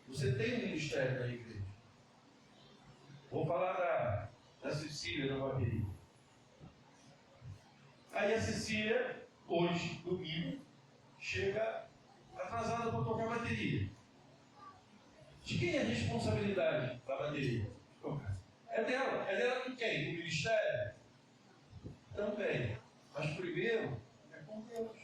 Você tem um ministério na igreja. Vou falar da Cecília da bateria. Aí a Cecília, hoje, domingo, chega atrasada para tocar a bateria. De quem é a responsabilidade da bateria? É dela. É dela com quem? Com o ministério? Também. Mas primeiro é com Deus.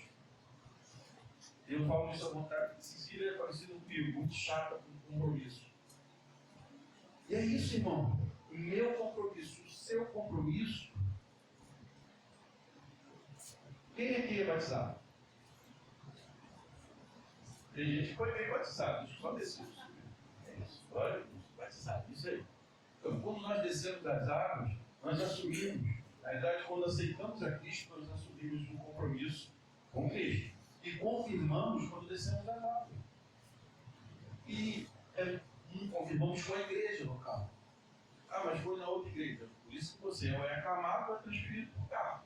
Eu falo isso à vontade, que Cecília é parecida comigo, muito chata com compromisso. E é isso, irmão. O meu compromisso, o seu compromisso. Quem aqui é batizado? Tem gente que foi bem batizado, só desceu. É isso, glória a Deus, batizado, isso aí. Então, quando nós descemos das águas, nós assumimos. Na verdade, quando aceitamos a Cristo, nós assumimos um compromisso com Cristo. E confirmamos quando descemos das águas. E confirmamos com a igreja local. Ah, mas foi na outra igreja. Por isso que você vai aclamar, vai transferir para o carro.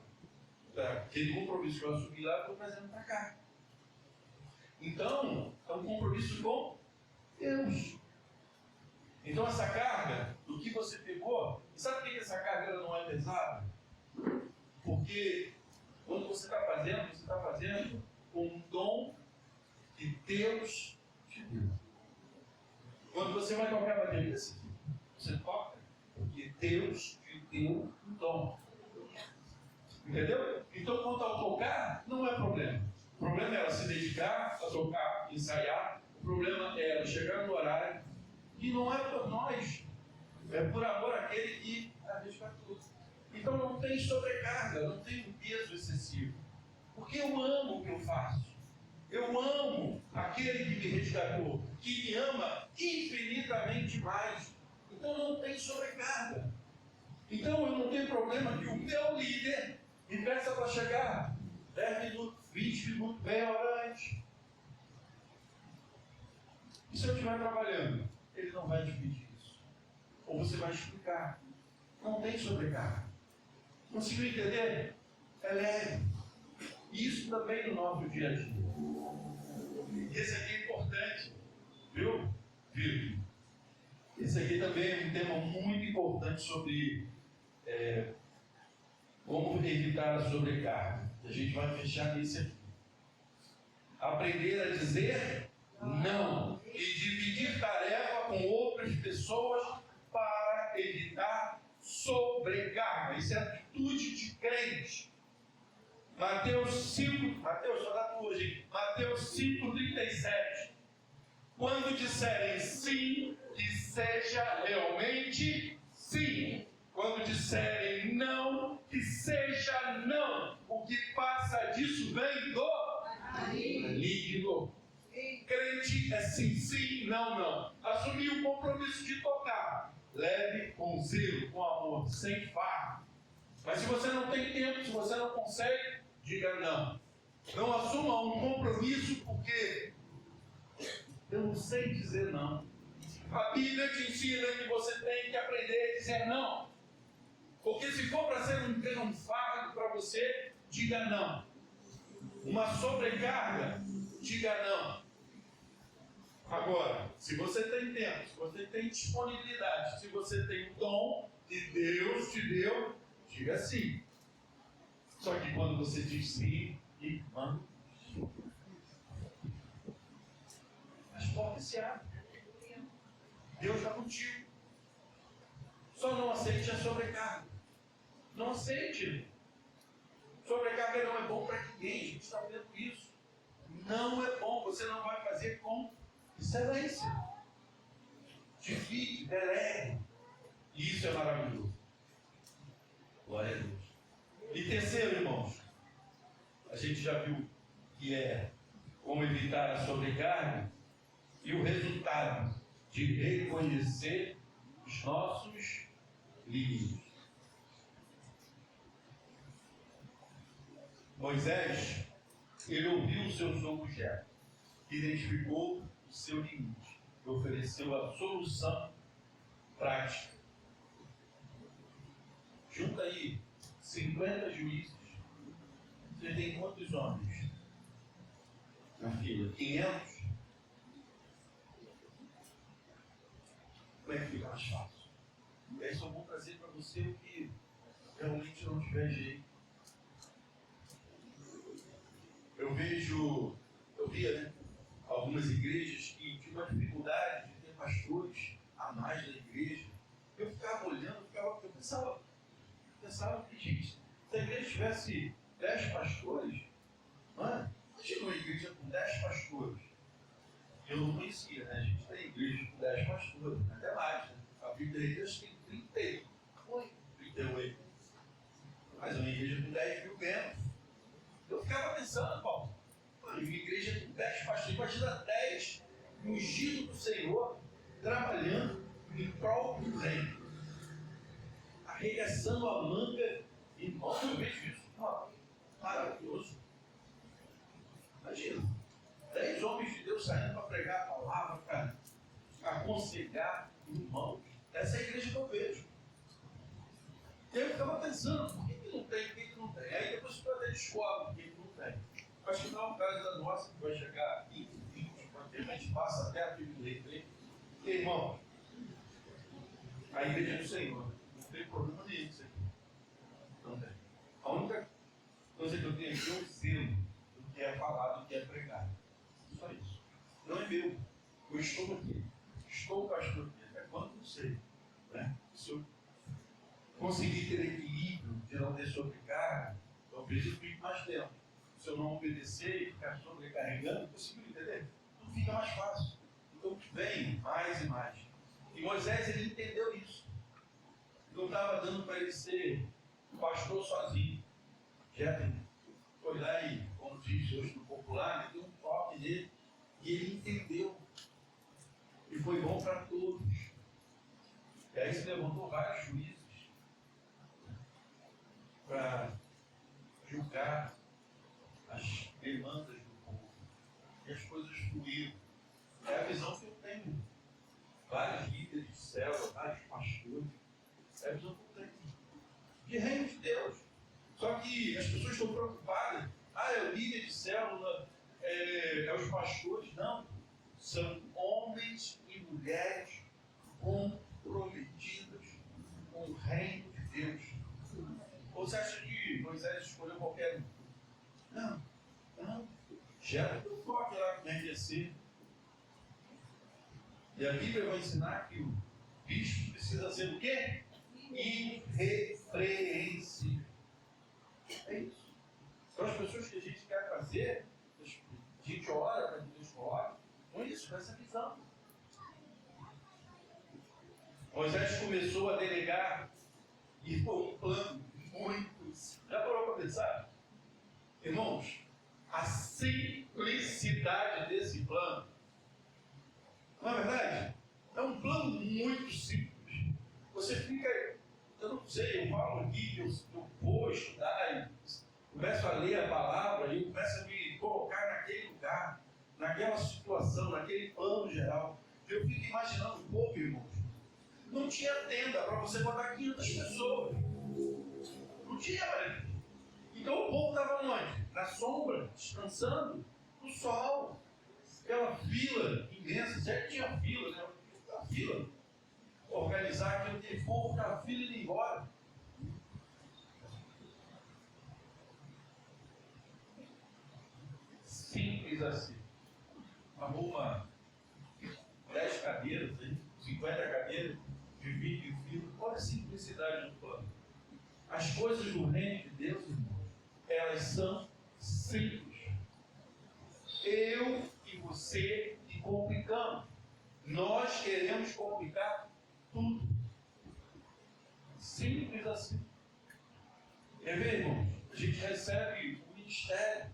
Aquele compromisso que eu assumi lá, eu estou trazendo para cá. Então, é um compromisso com Deus. Então, essa carga, do que você pegou, e sabe por que essa carga ela não é pesada? Porque quando você está fazendo com um dom que Deus te deu. Quando você vai tocar a bateria, você toca porque Deus te deu um dom. Entendeu? Então, quanto ao tocar, não é problema. O problema é ela se dedicar a tocar, ensaiar. O problema é ela chegar no horário. E não é por nós. É por amor àquele que a resgatou. Então não tem sobrecarga, não tem um peso excessivo. Porque eu amo o que eu faço. Eu amo aquele que me resgatou, que me ama infinitamente mais. Então não tem sobrecarga. Então eu não tenho problema que o meu líder me peça para chegar 10 minutos, 20 minutos, meia hora antes. E se eu estiver trabalhando, ele não vai te pedir isso. Ou você vai explicar. Não tem sobrecarga. Conseguiu entender? É leve. Isso também no nosso dia a dia. Esse aqui é importante. Viu? Esse aqui também é um tema muito importante sobre como evitar a sobrecarga. A gente vai fechar nesse aqui. Aprender a dizer não e dividir tarefa com outras pessoas para evitar sobrecarga. Isso é atitude de crente. Mateus 5, só dá para hoje. Mateus 5,37. Quando disserem sim, que seja realmente sim. Quando disserem não, que seja não. O que passa disso vem do maligno. Crente é sim, sim, não, não. Assumir o compromisso de tocar. Leve com zelo, com amor, sem fardo. Mas se você não tem tempo, se você não consegue, diga não. Não assuma um compromisso porque eu não sei dizer não. A Bíblia te ensina que você tem que aprender a dizer não. Porque se for para ser um fardo para você, diga não. Uma sobrecarga, diga não. Agora, se você tem tempo, se você tem disponibilidade, se você tem o dom que Deus te deu, diga sim. Só que quando você diz sim, irmão, as portas se abrem. Deus está contigo. Só não aceite a sobrecarga. Não aceite. Sobrecarga não é bom para ninguém. A gente está vendo isso. Não é bom. Você não vai fazer com excelência. Divide, delegue. E isso é maravilhoso. Glória a Deus. E terceiro, irmãos, a gente já viu que é como evitar a sobrecarga e o resultado de reconhecer os nossos limites. Moisés, ele ouviu o seu sogro Jetro, identificou o seu limite e ofereceu a solução prática. Junta aí 50 juízes. Você tem quantos homens na fila? 500? Como é que fica mais fácil? E aí só vou trazer para você o que realmente não tiver jeito. Eu via, né, algumas igrejas que tinham uma dificuldade de ter pastores a mais da igreja. Eu ficava olhando, eu pensava que, gente, se a igreja tivesse 10 pastores, imagina uma igreja com 10 pastores. Eu não conhecia, né? A gente tem igreja com 10 pastores, até mais, né? A Bíblia da igreja tem 38. Mas uma igreja com 10 mil membros. Eu ficava pensando, Paulo, uma igreja com 10 pastores, imagina 10 ungidos do Senhor, trabalhando em prol do reino, arregaçando a manga, e nós eu vejo isso, maravilhoso. Imagina, 10 homens de Deus saindo para pregar a palavra, para aconselhar irmãos. Essa é a igreja que eu vejo. E eu ficava pensando, por que não tem, por que não tem? Aí depois você até descobre por que não tem. Acho que não é o caso da nossa, que vai chegar a 15, 20, a gente passa até a Bíblia. Porque, irmão, a igreja do Senhor, não tem problema nenhum isso aqui. Não tem. A única coisa que eu tenho aqui é o zelo do que é falado, do que é pregado. Só isso. Não é meu. Eu estou aqui. Estou pastor aqui. Até quando não sei. Né? Se eu conseguir ter equilíbrio de não ter sobrecarga, eu acredito que fique mais tempo. Se eu não obedecer e ficar sobrecarregando, é possível entender? Tudo fica mais fácil. Então vem mais e mais. E Moisés, ele entendeu isso. Não estava dando para ele ser pastor sozinho. Jetro foi lá e, como diz hoje no popular, ele deu um toque nele e ele entendeu. E foi bom para todos. E aí se levantou vários juízes para julgar as demandas do povo. E as coisas fluíram. É a visão que eu tenho. Vários líderes de célula, vários pastores. É a visão que eu tenho. de reino de Deus. Só que as pessoas estão preocupadas. É o líder de célula, é os pastores. Não. São homens e mulheres comprometidos com o reino de Deus. Ou você acha que Moisés escolheu qualquer um? Não. Não. Gera um toque lá que vai descer. E a Bíblia vai ensinar que o bispo precisa ser o quê? Irrepreensível. É isso. Então as pessoas que a gente quer fazer, a gente ora para que Deus coloque, com isso, com essa visão. Moisés começou a delegar e foi um plano muito. Já parou para pensar? Irmãos, a simplicidade desse plano, não é verdade? É um plano muito simples. Você fica, eu não sei, eu falo aqui, eu vou estudar, começo a ler a palavra e eu começo a me colocar naquele lugar, naquela situação, naquele plano geral. Eu fico imaginando o povo, irmãos. Não tinha tenda para você botar 500 pessoas. Não tinha, velho. Então o povo estava onde? Na sombra, descansando, no sol. Aquela fila imensa, sempre tinha fila, né? A fila. Organizar aquele povo, aquela fila e ir embora. Simples assim. Arruma 10 cadeiras, 50 cadeiras, divide o filo. Olha a simplicidade do plano. As coisas do reino de Deus, irmão, elas são simples. Eu e você que complicamos. Nós queremos complicar tudo. Simples assim. Quer ver, irmão? A gente recebe o ministério.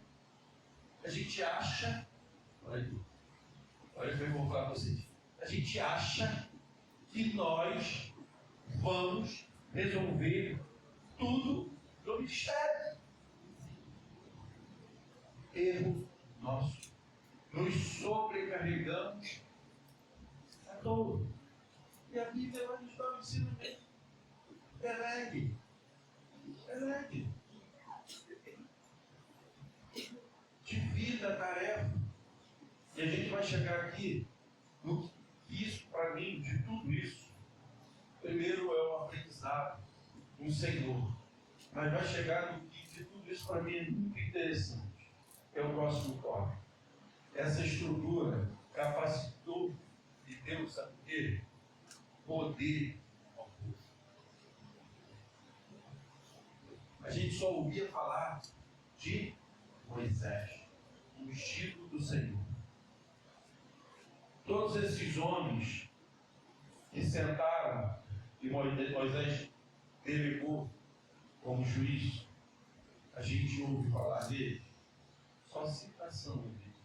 A gente acha. Olha o que eu vou falar para vocês. A gente acha que nós vamos resolver tudo do ministério. Erro nosso. Nos sobrecarregamos a toa. E a Bíblia vai nos dar um ensinamento. Delegue. Delegue. Divida a tarefa. E a gente vai chegar aqui no que isso, para mim, de tudo isso, primeiro é um aprendizado, um Senhor. Mas vai chegar no que de tudo isso, para mim, é muito interessante. É o próximo tópico. Essa estrutura capacitou de Deus, sabe o quê? Poder ao povo. A gente só ouvia falar de Moisés, o ungido do Senhor. Todos esses homens que sentaram e Moisés delegou como juiz, a gente ouve falar deles, só citação deles.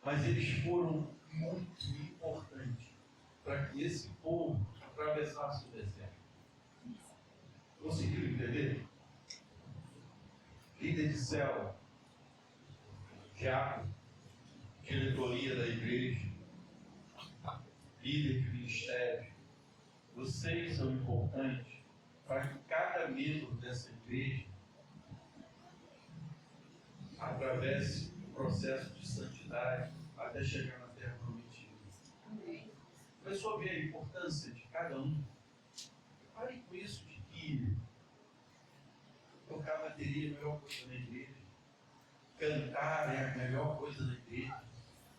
Mas eles foram muito importantes para que esse povo atravessasse o deserto. Conseguiram entender? Líder de célula, diácono, diretoria da igreja, líder de ministério, vocês são importantes para que cada membro dessa igreja atravesse o processo de santidade até chegar na terra prometida. Começou a ver a importância de cada um. Pare com isso de que tocar bateria é a melhor coisa na igreja, cantar é a melhor coisa na igreja,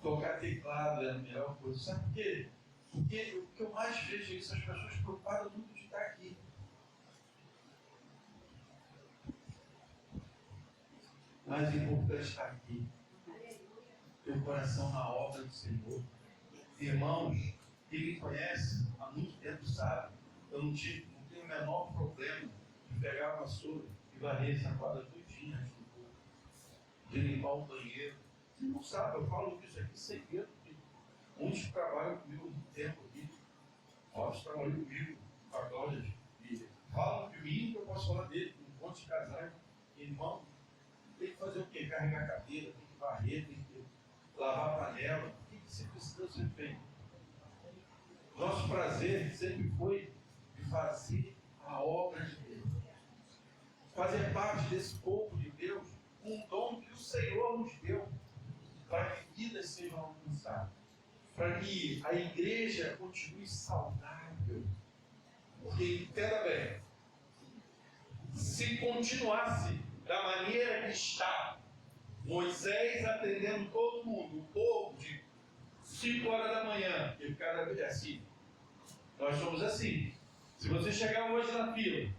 tocar teclado é a melhor coisa. Sabe por quê? Porque o que eu mais vejo é que essas pessoas preocupadas muito de estar aqui. Mais importante estar aqui. Ter o coração na obra do Senhor. Irmãos, quem me conhece há muito tempo sabe, eu não tenho o menor problema de pegar a vassoura e varrer essa quadra todinha antes do povo, de limpar o banheiro. Você não sabe, eu falo disso aqui sem medo. Muitos trabalham comigo há muito tempo aqui. Muitos trabalham comigo, com a Cláudia, e falam de mim que eu posso falar dele, um monte de casais, irmão. Tem que fazer o quê? Carregar cadeira, tem que varrer, tem que lavar a panela. O que você precisa ser feito? Nosso prazer sempre foi de fazer a obra de Deus. parte desse povo de Deus um dom que o Senhor nos deu para que vidas sejam alcançadas, para que a igreja continue saudável. Porque, entenda bem, se continuasse da maneira que está, Moisés atendendo todo mundo, o povo de 5 horas da manhã, porque cada vez é assim, nós somos assim. Se você chegar hoje na fila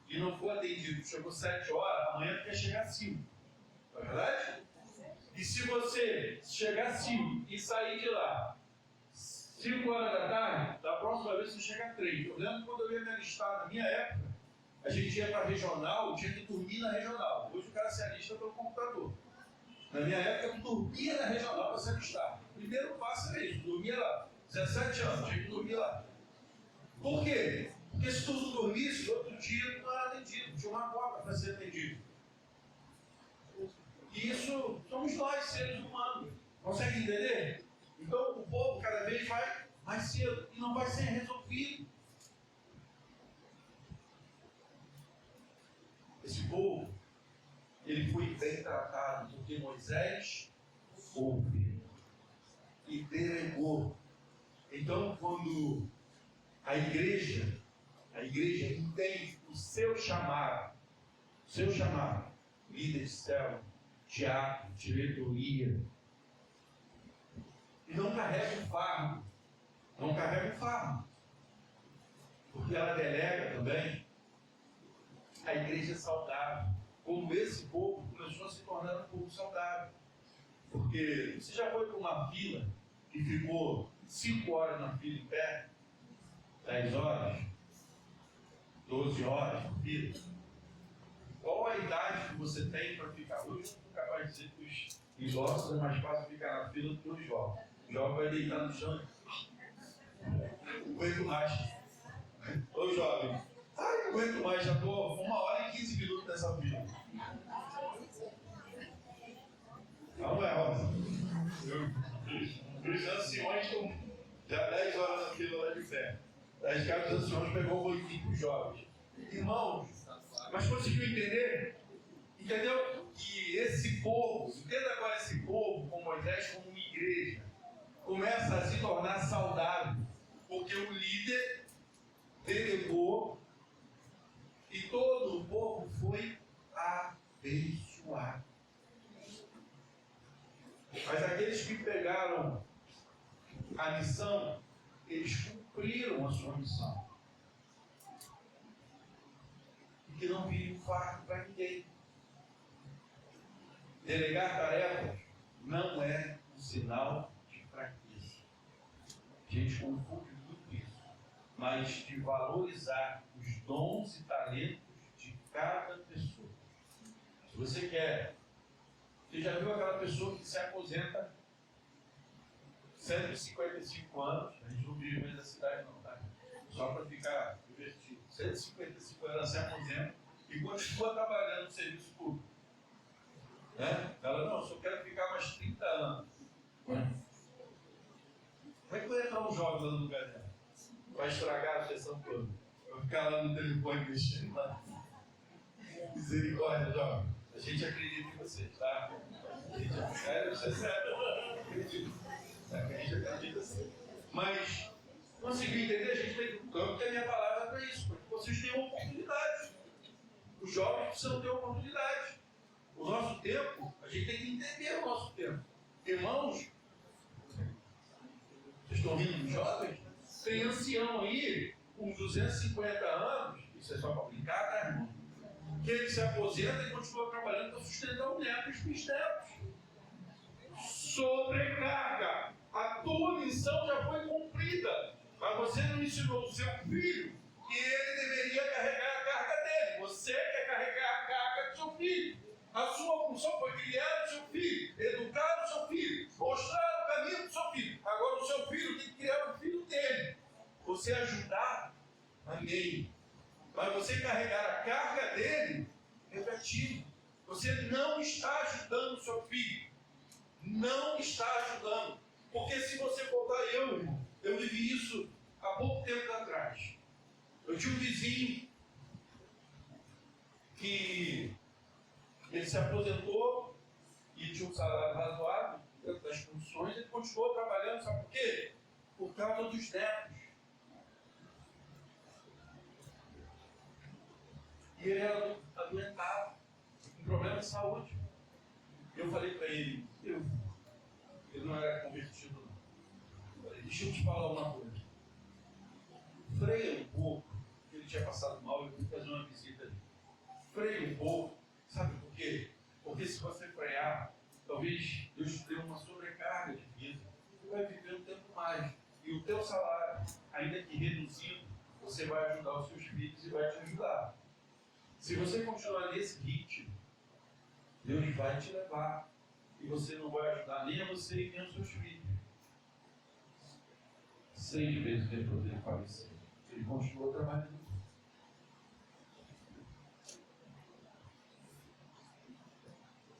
e não for atendido, chegou 7 horas, amanhã tu quer chegar 5. Não é verdade? E se você chegar 5 e sair de lá 5 horas da tarde, da próxima vez você chega 3. Eu lembro quando eu ia me alistar, na minha época, a gente ia para a regional, tinha que dormir na regional. Hoje o cara se alista pelo computador. Na minha época, eu dormia na regional para se alistar. O primeiro passo era isso, dormia lá. 17 anos, tinha que dormir lá. Por quê? Porque se tu não dormisse, outro dia tu não era atendido, tinha uma cobra para ser atendido. E isso somos nós, seres humanos. Consegue entender? Então o povo cada vez vai mais cedo e não vai ser resolvido. Esse povo, ele foi bem tratado porque Moisés ouve e delegou. Então quando a igreja entende o seu chamado, líder de célula, teatro, diretoria, e não carrega o fardo, porque ela delega também, a igreja é saudável, como esse povo começou a se tornar um povo saudável. Porque você já foi para uma fila e ficou 5 horas na fila em pé, 10 horas, 12 horas na fila? Qual a idade que você tem para ficar? Hoje eu sou capaz de dizer que os idosos é mais fácil ficar na fila do que os jovens. O jovem vai deitar no chão. Não aguento mais. Ô jovem, não aguento mais, já estou 1 hora e 15 minutos nessa fila. Não é, Rosa? Os anciões estão já 10 horas na fila lá de pé. As casas dos anciões pegou o boletim para os jovens. Irmãos, mas conseguiu entender? Entendeu? Que esse povo, entenda agora esse povo com Moisés como uma igreja, começa a se tornar saudável, porque o líder delegou e todo o povo foi abençoado. Mas aqueles que pegaram a missão, eles cumpriram a sua missão. E que não vire um fardo para ninguém. Delegar tarefas não é um sinal de fraqueza. A gente confunde muito isso. Mas de valorizar os dons e talentos de cada pessoa. Se você quer, você já viu aquela pessoa que se aposenta 155 anos, a gente não vive mais na cidade não, tá? Só para ficar divertido. 155 anos se aposenta e continua trabalhando no serviço público. Né? Ela, não, eu só quero ficar mais 30 anos. Como é que vai entrar um jovem lá no lugar dela? Vai estragar a sessão toda. Vai ficar lá no telefone mexendo lá. Misericórdia, jovem. A gente acredita em você, tá? A gente é sério, você é sério. Acredito. A gente acredita sim. Mas, conseguiu entender? A gente tem um campo que a minha palavra é para isso, para que vocês tenham oportunidade. Os jovens precisam ter oportunidade. O nosso tempo, a gente tem que entender o nosso tempo. Irmãos, vocês estão rindo dos jovens? Tem ancião aí, com 250 anos, isso é só para brincar, né, irmão? Que ele se aposenta e continua trabalhando para sustentar o neto e os bisnetos. Sobrecarga. A tua missão já foi cumprida, mas você não ensinou o seu filho que ele deveria carregar a carga dele. Você quer carregar a carga do seu filho. A sua função foi criar o seu filho, educar o seu filho, mostrar o caminho do seu filho. Agora o seu filho tem que criar o filho dele. Você ajudar, amém. Mas você carregar a carga dele, negativo. Você não está ajudando o seu filho. Não está ajudando. Porque se você voltar, eu vivi isso há pouco tempo atrás. Eu tinha um vizinho que Ele se aposentou e tinha um salário razoável, dentro das condições, ele continuou trabalhando, sabe por quê? Por causa dos netos. E ele era adoentado, com problema de saúde. Eu falei para ele, ele não era convertido, não. Eu falei, deixa eu te falar uma coisa. Freia um pouco, ele tinha passado mal, eu fui fazer uma visita ali. Freia um pouco, sabe por quê? Porque se você frear, talvez Deus te dê uma sobrecarga de vida. Você vai viver um tempo mais. E o teu salário, ainda que reduzido, você vai ajudar os seus filhos e vai te ajudar. Se você continuar nesse ritmo, Deus vai te levar. E você não vai ajudar nem a você e nem aos seus filhos. 6 vezes depois dele falecer, ele continuou trabalhando.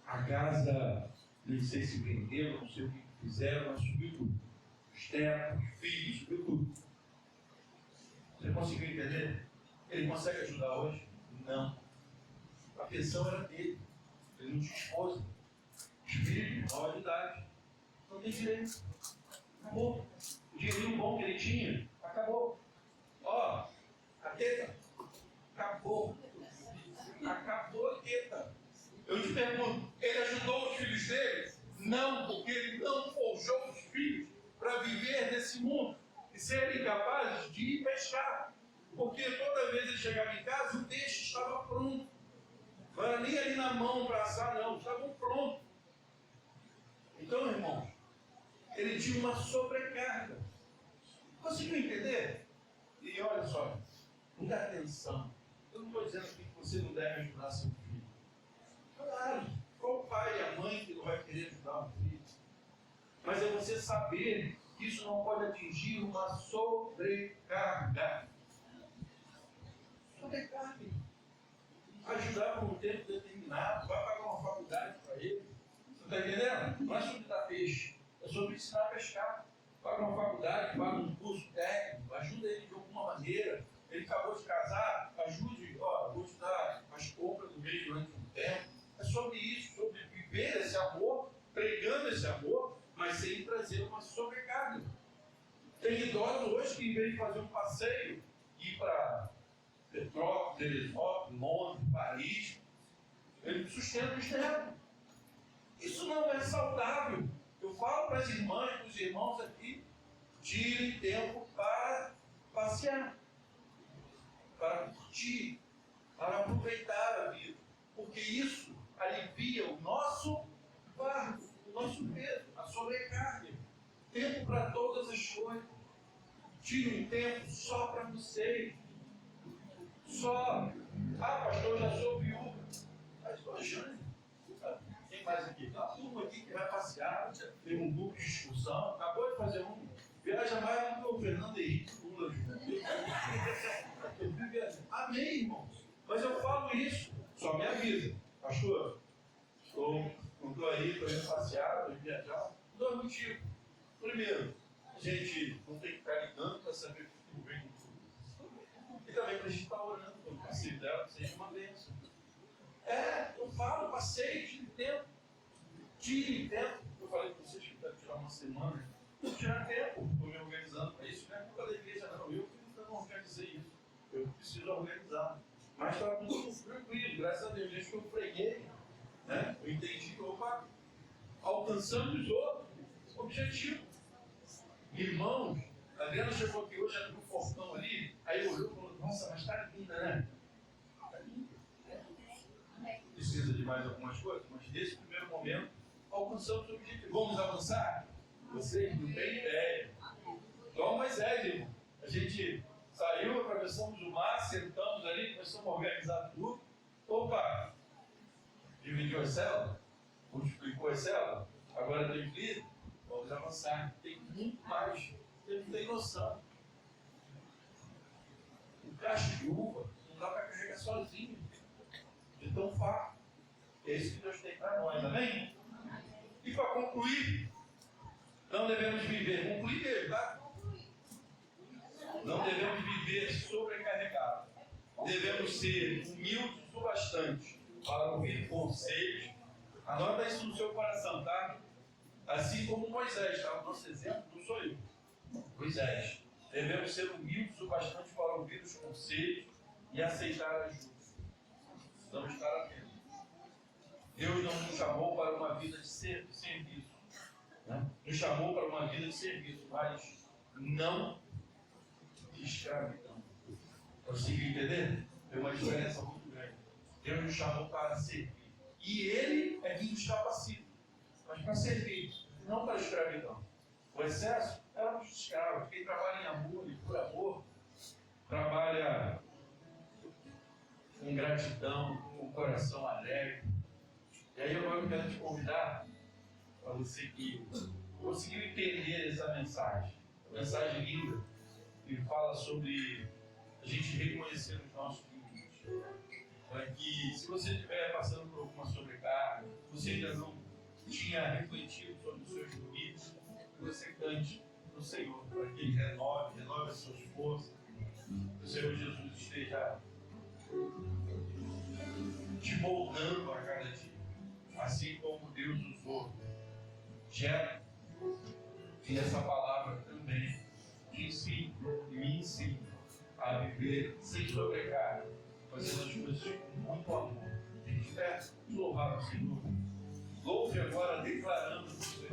A casa, nem sei se venderam, não sei o que fizeram, mas subiu tudo. Os tetos, os filhos, subiu tudo. Você conseguiu entender? Ele consegue ajudar hoje? Não. A pensão era dele. Ele não tinha esposa. Os filhos, maior de idade. Não tem direito. Acabou. O dinheirinho bom que ele tinha, acabou. Ó, a teta. Acabou. Acabou a teta. Eu te pergunto, ele ajudou os filhos dele? Não, porque ele não forjou os filhos para viver nesse mundo e serem capazes de ir pescar. Porque toda vez ele chegava em casa, o peixe estava pronto. Não era nem ali na mão para assar, não, estavam prontos. Então, irmãos, ele tinha uma sobrecarga. Conseguiu entender? E olha só, muita atenção. Eu não estou dizendo aqui que você não deve ajudar seu filho. Claro, qual o pai e a mãe que não vai querer ajudar um filho? Mas é você saber que isso não pode atingir uma sobrecarga. Sobrecarga. Ajudar por um tempo determinado, vai pagar uma faculdade para ele. Você está entendendo? Não é sobre dar peixe, é sobre ensinar a pescar. Paga uma faculdade, paga um curso técnico, ajuda ele de alguma maneira. Ele acabou de casar, ajude, vou te dar as compras do mês durante um tempo. É sobre isso, sobre viver esse amor, pregando esse amor, mas sem trazer uma sobrecarga. Tem idosos hoje que, em vez de fazer um passeio, ir para Petrópolis, Teresópolis, Londres, Paris, ele sustenta o externo. Isso não é saudável. Eu falo para as irmãs, para os irmãos aqui, tirem tempo para passear, para curtir, para aproveitar a vida, porque isso alivia o nosso fardo, o nosso peso, a sobrecarga. Tempo para todas as coisas. Tire um tempo só para vocês. Só. Ah, pastor, já sou viúva. Pastor Jânio. Quem mais aqui? Tem uma turma aqui que vai passear, tem um grupo de discussão, acabou de fazer um. Viaja mais do que o Fernando Henrique Lula. Amém, irmãos. Mas eu falo isso, só me avisa. Pastor, não estou aí, estou indo passear, estou indo viajar. 2 motivos. Primeiro, a gente não tem que ficar ligando para saber o que o governo tudo. E também para a gente estar orando para o passeio dela seja uma bênção. Eu falo, passeio, tire tempo. Tire tempo. Eu falei para vocês que eu quero tirar uma semana. Vou tirar tempo. Estou me organizando para isso. Não é culpa da igreja, não. Eu que não organizei isso. Eu preciso organizar. Mas está tudo tranquilo, graças a Deus. Desde que eu preguei, né? Eu entendi que, alcançando os outros, objetivo. Irmãos, a Adriana chegou aqui hoje, abriu o fortão ali, aí olhou e falou, nossa, mas está linda, né? Está linda. Precisa de mais algumas coisas, mas nesse primeiro momento, alcançamos o objetivo. Vamos avançar? Vocês não têm ideia. Igual Moisés, irmão. A gente saiu, atravessamos o mar, sentamos ali, começamos a organizar tudo. Opa! Dividiu as células? Multiplicou as células? Agora tem líder? Vamos avançar. Tem muito mais. Você não tem noção. Um cacho de uva não dá para carregar sozinho. De tão fácil. É isso que Deus tem para nós, amém? E para concluir, não devemos viver, concluir mesmo, tá? Não devemos viver sobrecarregados. Devemos ser humildes o bastante para ouvir conselhos. Anota isso no seu coração, tá? Assim como Moisés, tá? O nosso exemplo não sou eu. Moisés. Devemos ser humildes o bastante para ouvir os conselhos e aceitar a ajuda. Precisamos estar atentos. Deus não nos chamou para uma vida de serviço. Né? Nos chamou para uma vida de serviço, mas não de escravidão. Conseguiu entender? Tem uma diferença muito grande. Deus nos chamou para servir. E Ele é quem nos capacita. Mas para servir, não para escravidão. O excesso era para os escravos. Quem trabalha em amor e por amor, trabalha com gratidão, com coração alegre. E aí eu quero te convidar para você que conseguiu entender essa mensagem. A mensagem linda que fala sobre a gente reconhecer os nossos limites. Para que, se você estiver passando por alguma sobrecarga, se você ainda não tinha refletido sobre os seus limites, que você cante no Senhor, para que Ele renove as suas forças, que o Senhor Jesus esteja te moldando a cada dia, assim como Deus usou Jetro, e essa palavra também te ensina e me ensina a viver sem sobrecarga, fazendo as coisas com muito amor. A gente deve louvar o Senhor. Louve agora declarando o Senhor.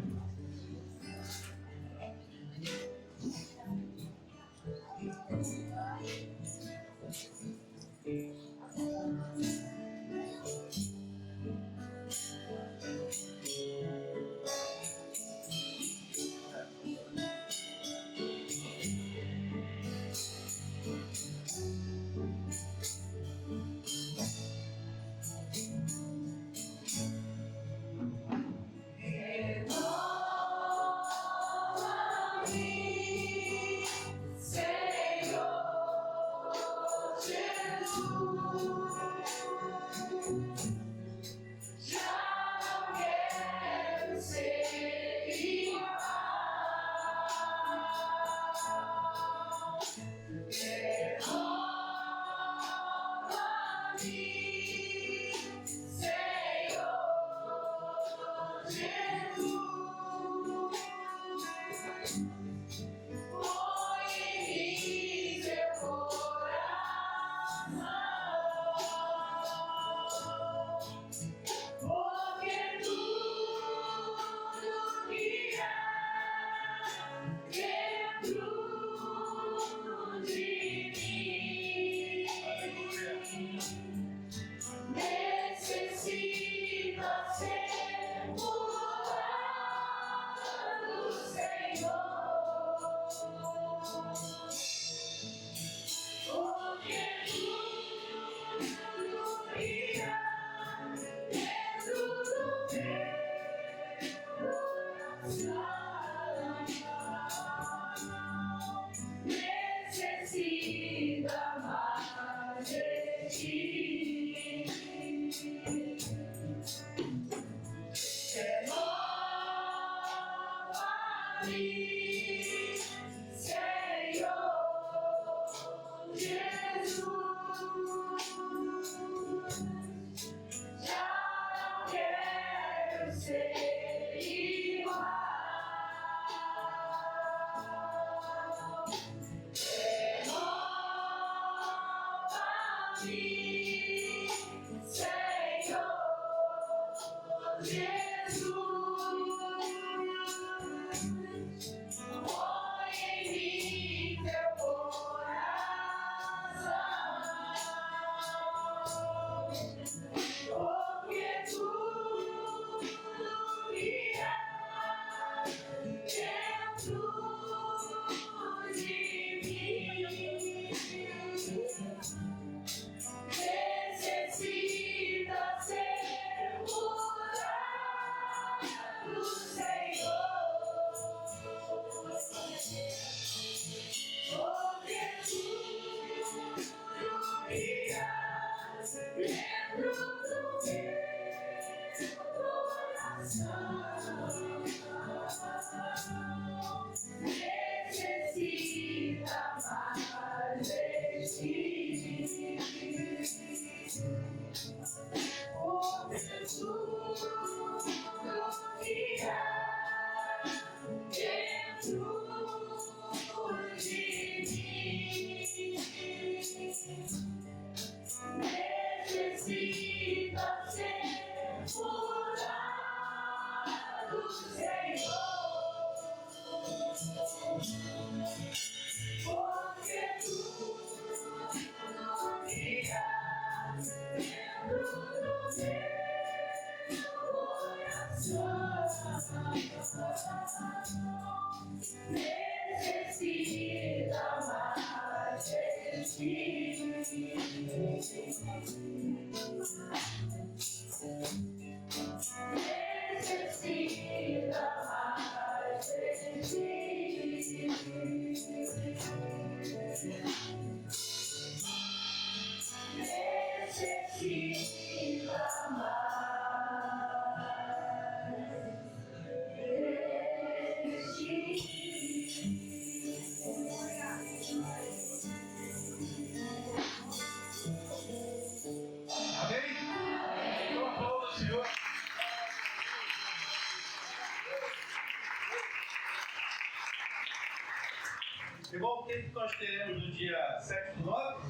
Irmão, o que nós teremos no dia 7/9?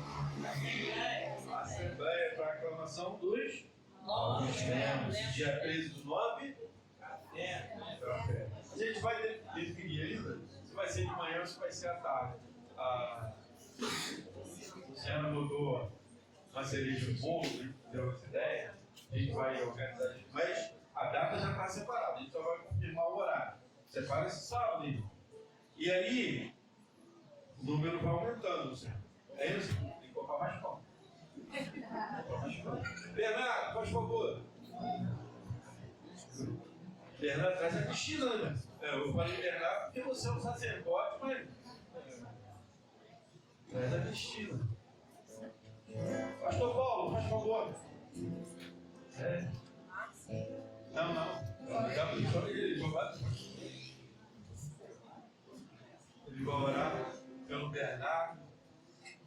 Assembleia para aclamação dos novos membros. Dia 13/9. A gente vai definir ainda se vai ser de manhã ou se vai ser à tarde. A Luciana botou uma cereja no bolo, deu essa ideia. A gente vai organizar isso. Mas a data já está separada, a gente só vai confirmar o horário. Separa esse sábado aí. E aí, o número vai aumentando, Luciano. É isso? Tem que colocar mais pão. Bernardo, faz favor. Bernardo, traz a Cristina, né? Eu falei Bernardo porque você é um sacerdote, mas. Traz a Cristina. Pastor Paulo, faz favor. Não. Dá para ele só ele vai orar pelo Bernardo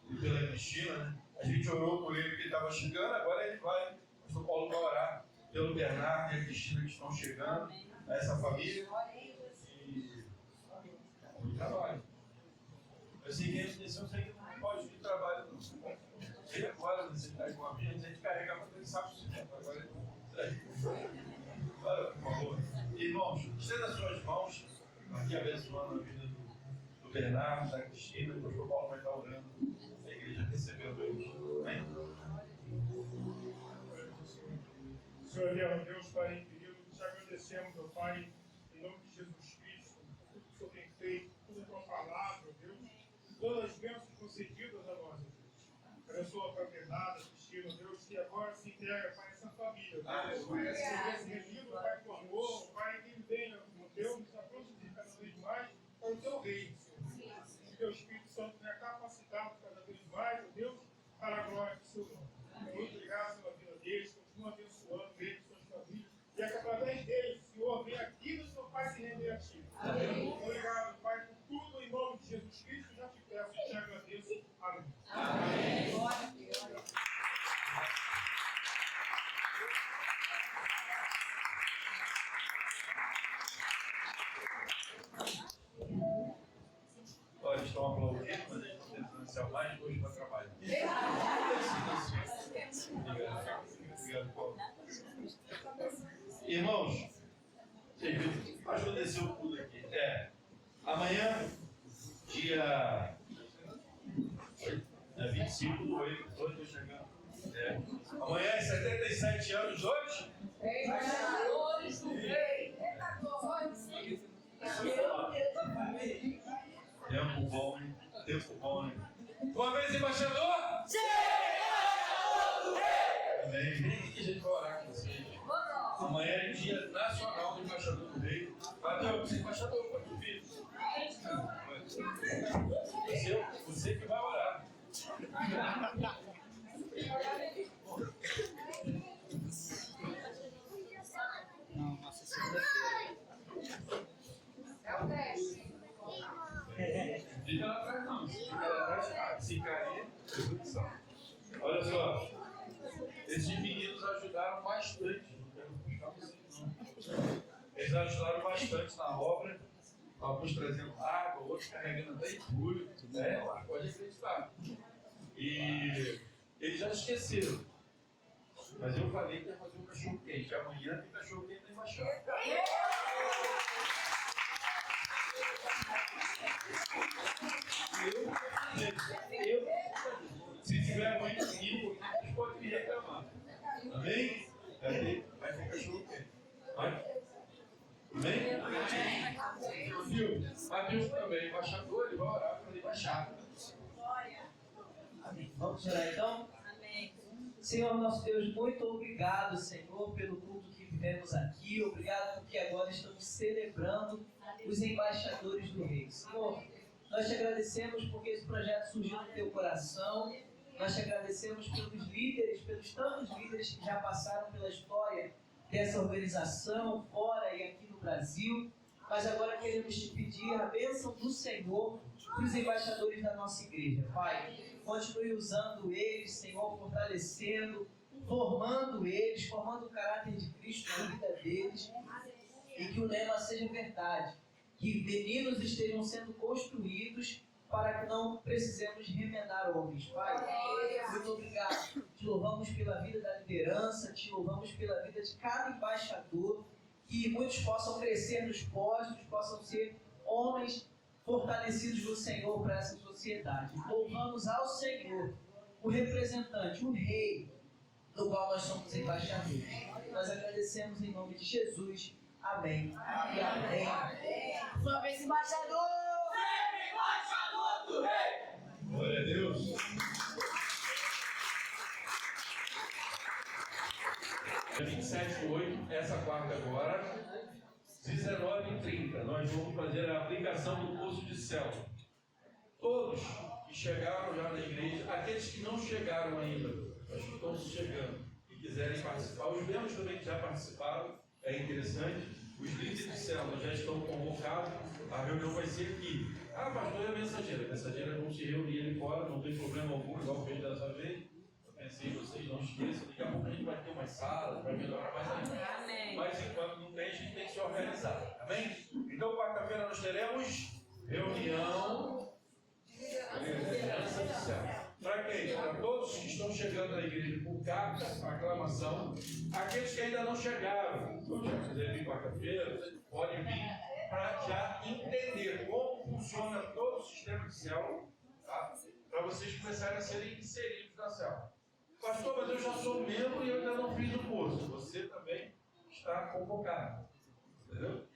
e pela Cristina, né? A gente orou por ele porque ele estava chegando, agora ele vai. O pastor Paulo vai orar pelo Bernardo e a Cristina que estão chegando, a essa família. E trabalho. Eu sei que a gente eu sei que não pode ir trabalho, não. E agora, você está com a minha, a gente carrega para ele sabe se agora por favor. Irmãos, estenda as suas mãos, aqui abençoando a vida do Bernardo, da Cristina, o pastor Paulo vai estar orando. A igreja recebendo eles. Amém? Senhor Deus, Pai querido, te agradecemos, meu Pai, em nome de Jesus Cristo, tudo que o Senhor tem feito, toda a tua palavra, Deus, todas as bênçãos concedidas a nós, Deus. Abençoa a Bernardo, Cristina, Deus, que agora se entrega para essa família, Deus. Esse reunido, Pai, com amor, Pai, que venha, Deus, nos aproxime cada vez mais para o teu reino, Senhor. Que o teu Espírito Santo tenha capacitado cada vez mais, Deus, para a glória do seu nome. Muito obrigado pela vida deles, continua abençoando eles, suas famílias, e é que através deles, o Senhor, vem aqui no seu Pai se render a ti. Amém. Obrigado, Pai, por tudo, em nome de Jesus Cristo, já te peço e te agradeço. Amém. Amém. Glória a Deus. Olha, eles estão aplaudindo, mas eles estão tentando se arrumar hoje para trabalho. Obrigado, Paulo. Irmãos, acho que desceu tudo aqui. Amanhã, dia 25/8, estou chegando. Amanhã é 77 anos hoje. Embaixadores do Rei. Tempo bom, hein? Tempo bom, hein? Uma vez, embaixador? Sim! Embaixador do Rei! Amém. Vem aqui que a gente vai orar com vocês. Amanhã é dia nacional do embaixador do Rei. Valeu, você é embaixador, pode vir. Você que vai orar. Não, nossa, segunda-feira. É o teste. Fica lá atrás, não. Fica lá atrás, se cair, olha só. Esses meninos ajudaram bastante. Não quero puxar vocês, não. Eles ajudaram bastante na obra. Alguns trazendo água, outros carregando até entulho. Pode acreditar. E eles já esqueceram. Mas eu falei que ia fazer um cachorro quente. Amanhã tem cachorro quente na embaixada. Se tiver muito comigo, vocês podem me reclamar. Amém? Vai ter cachorro quente. Vai? Amém? Viu? Mateus também, embaixador, ele vai orar para a embaixada. Amém. Vamos orar então? Amém. Senhor, nosso Deus, muito obrigado, Senhor, pelo culto que vivemos aqui. Obrigado porque agora estamos celebrando os embaixadores do Rei. Senhor, nós te agradecemos porque esse projeto surgiu no teu coração. Nós te agradecemos pelos líderes, pelos tantos líderes que já passaram pela história dessa organização, fora e aqui no Brasil. Mas agora queremos te pedir a bênção do Senhor para os embaixadores da nossa igreja. Pai, continue usando eles, Senhor, fortalecendo, formando eles, formando o caráter de Cristo na vida deles. E que o lema seja verdade. Que meninos estejam sendo construídos para que não precisemos remendar homens. Pai, muito obrigado. Te louvamos pela vida da liderança, te louvamos pela vida de cada embaixador, que muitos possam crescer nos postos, possam ser homens fortalecidos do Senhor para essa sociedade. Louvamos ao Senhor, o representante, o Rei, do qual nós somos embaixadores. Nós agradecemos em nome de Jesus. Amém. E amém. Uma vez embaixador! Sempre embaixador do Rei! Glória a Deus. Dia 27/8, essa quarta agora, 19h30, nós vamos fazer a aplicação do poço de céu. Todos que chegaram já na igreja, aqueles que não chegaram ainda, mas que estão chegando e quiserem participar, os membros também que já participaram, é interessante, os líderes de célula já estão convocados, a reunião vai ser aqui. Ah, pastor, é a mensageira vão se reunir ali fora, não tem problema algum, igual fez dessa vez. Eu pensei em vocês, não esqueçam, daqui a pouco a gente vai ter umas salas, vai melhorar mais ainda. Amém. Mas enquanto não tem, a gente tem que se organizar. Amém? Então, quarta-feira nós teremos reunião liderança do céu. Para quem? Para todos que estão chegando na igreja por carta, aclamação. Aqueles que ainda não chegaram, então já quiser vir quarta-feira, podem vir para já entender como funciona todo o sistema de célula, tá? Para vocês começarem a serem inseridos na célula. Pastor, mas eu já sou membro e eu ainda não fiz o curso. Você também está convocado. Entendeu?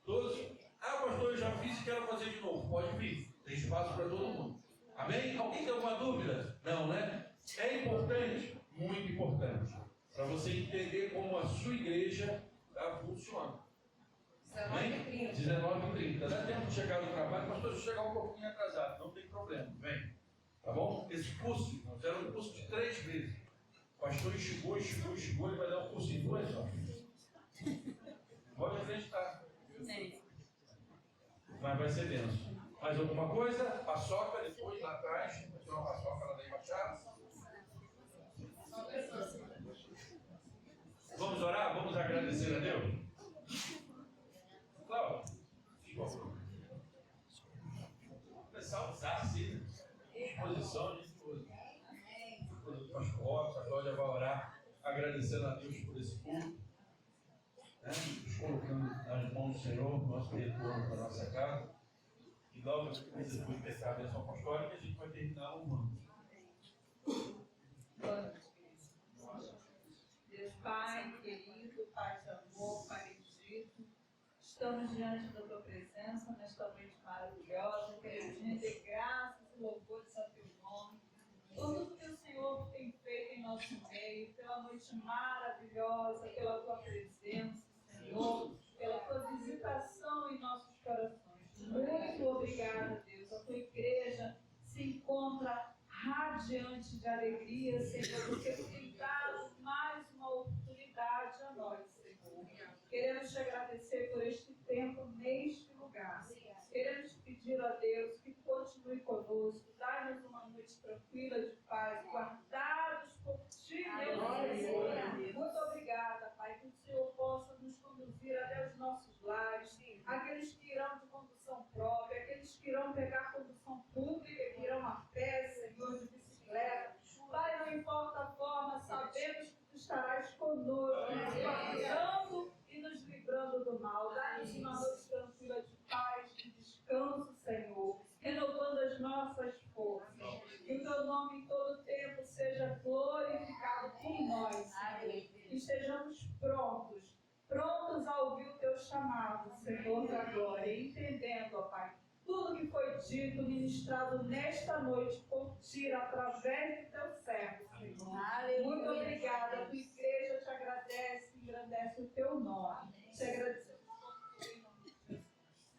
Todos. Ah, pastor, eu já fiz e quero fazer de novo. Pode vir. Tem espaço para todo mundo. Amém? Alguém tem alguma dúvida? Não, né? É importante? Muito importante. Para você entender como a sua igreja funciona. 19h30. 19h30. Dá tempo de chegar no trabalho, pastor, se eu chegar um pouquinho atrasado, não tem problema. Vem. Tá bom? Esse curso, nós fizemos um curso de 3 vezes. O pastor chegou, ele vai dar um curso em 2 horas. Pode acreditar. Mas vai ser denso. Mais alguma coisa? Paçoca, depois lá atrás. Vai ter uma paçoca lá da embaixada. Vamos orar? Vamos agradecer a Deus? Cláudio, por favor. Começar a usar assim, disposição de tudo. As fotos, a Cláudia vai orar, agradecendo a Deus por esse culto. Nos colocando nas mãos do Senhor, nosso retorno para a nossa casa. E logo depois de pegar a bênção apostólica, a gente vai terminar o ano. Deus Pai querido, Pai de amor, Pai bendito, estamos diante da Tua presença nesta noite maravilhosa, queremos render graças e louvores ao Teu nome, por tudo que o Senhor tem feito em nosso meio, pela noite maravilhosa, pela Tua presença, Senhor, pela Tua visitação em nossos corações. Muito obrigada, Deus. A Tua igreja se encontra radiante de alegria, Senhor, porque Tu tem dado mais uma oportunidade a nós, Senhor. Queremos te agradecer por este tempo neste lugar. Queremos te pedir a Deus que continue conosco, dá-nos uma noite tranquila de paz, guardados por Ti, meu Senhor. Muito obrigada, Pai, que o Senhor possa nos conduzir até os nossos lares, aqueles que irão de condução própria, aqueles que irão pegar condução pública, que irão a pé, Senhor, de bicicleta. Pai, não importa a forma, sabe em todo tempo seja glorificado por nós, Senhor. Que estejamos prontos a ouvir o teu chamado, Senhor da glória, entendendo, ó Pai, tudo que foi dito, ministrado nesta noite por ti, através do teu servo, Senhor. Muito obrigada, a tua igreja te agradece e engrandece o teu nome. Te agradecemos.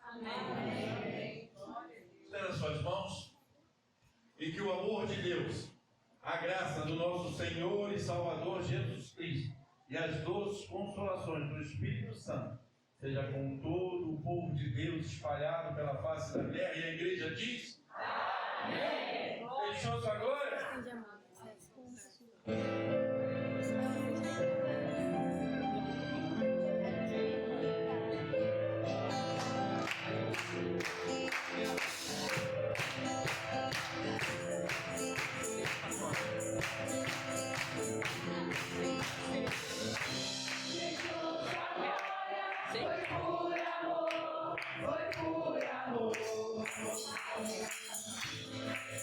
Amém. Estenda suas mãos e que o amor de Deus, a graça do nosso Senhor e Salvador Jesus Cristo e as doces consolações do Espírito Santo seja com todo o povo de Deus espalhado pela face da terra. E a igreja diz: amém. Deixou sua glória?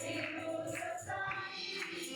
E no teu sangue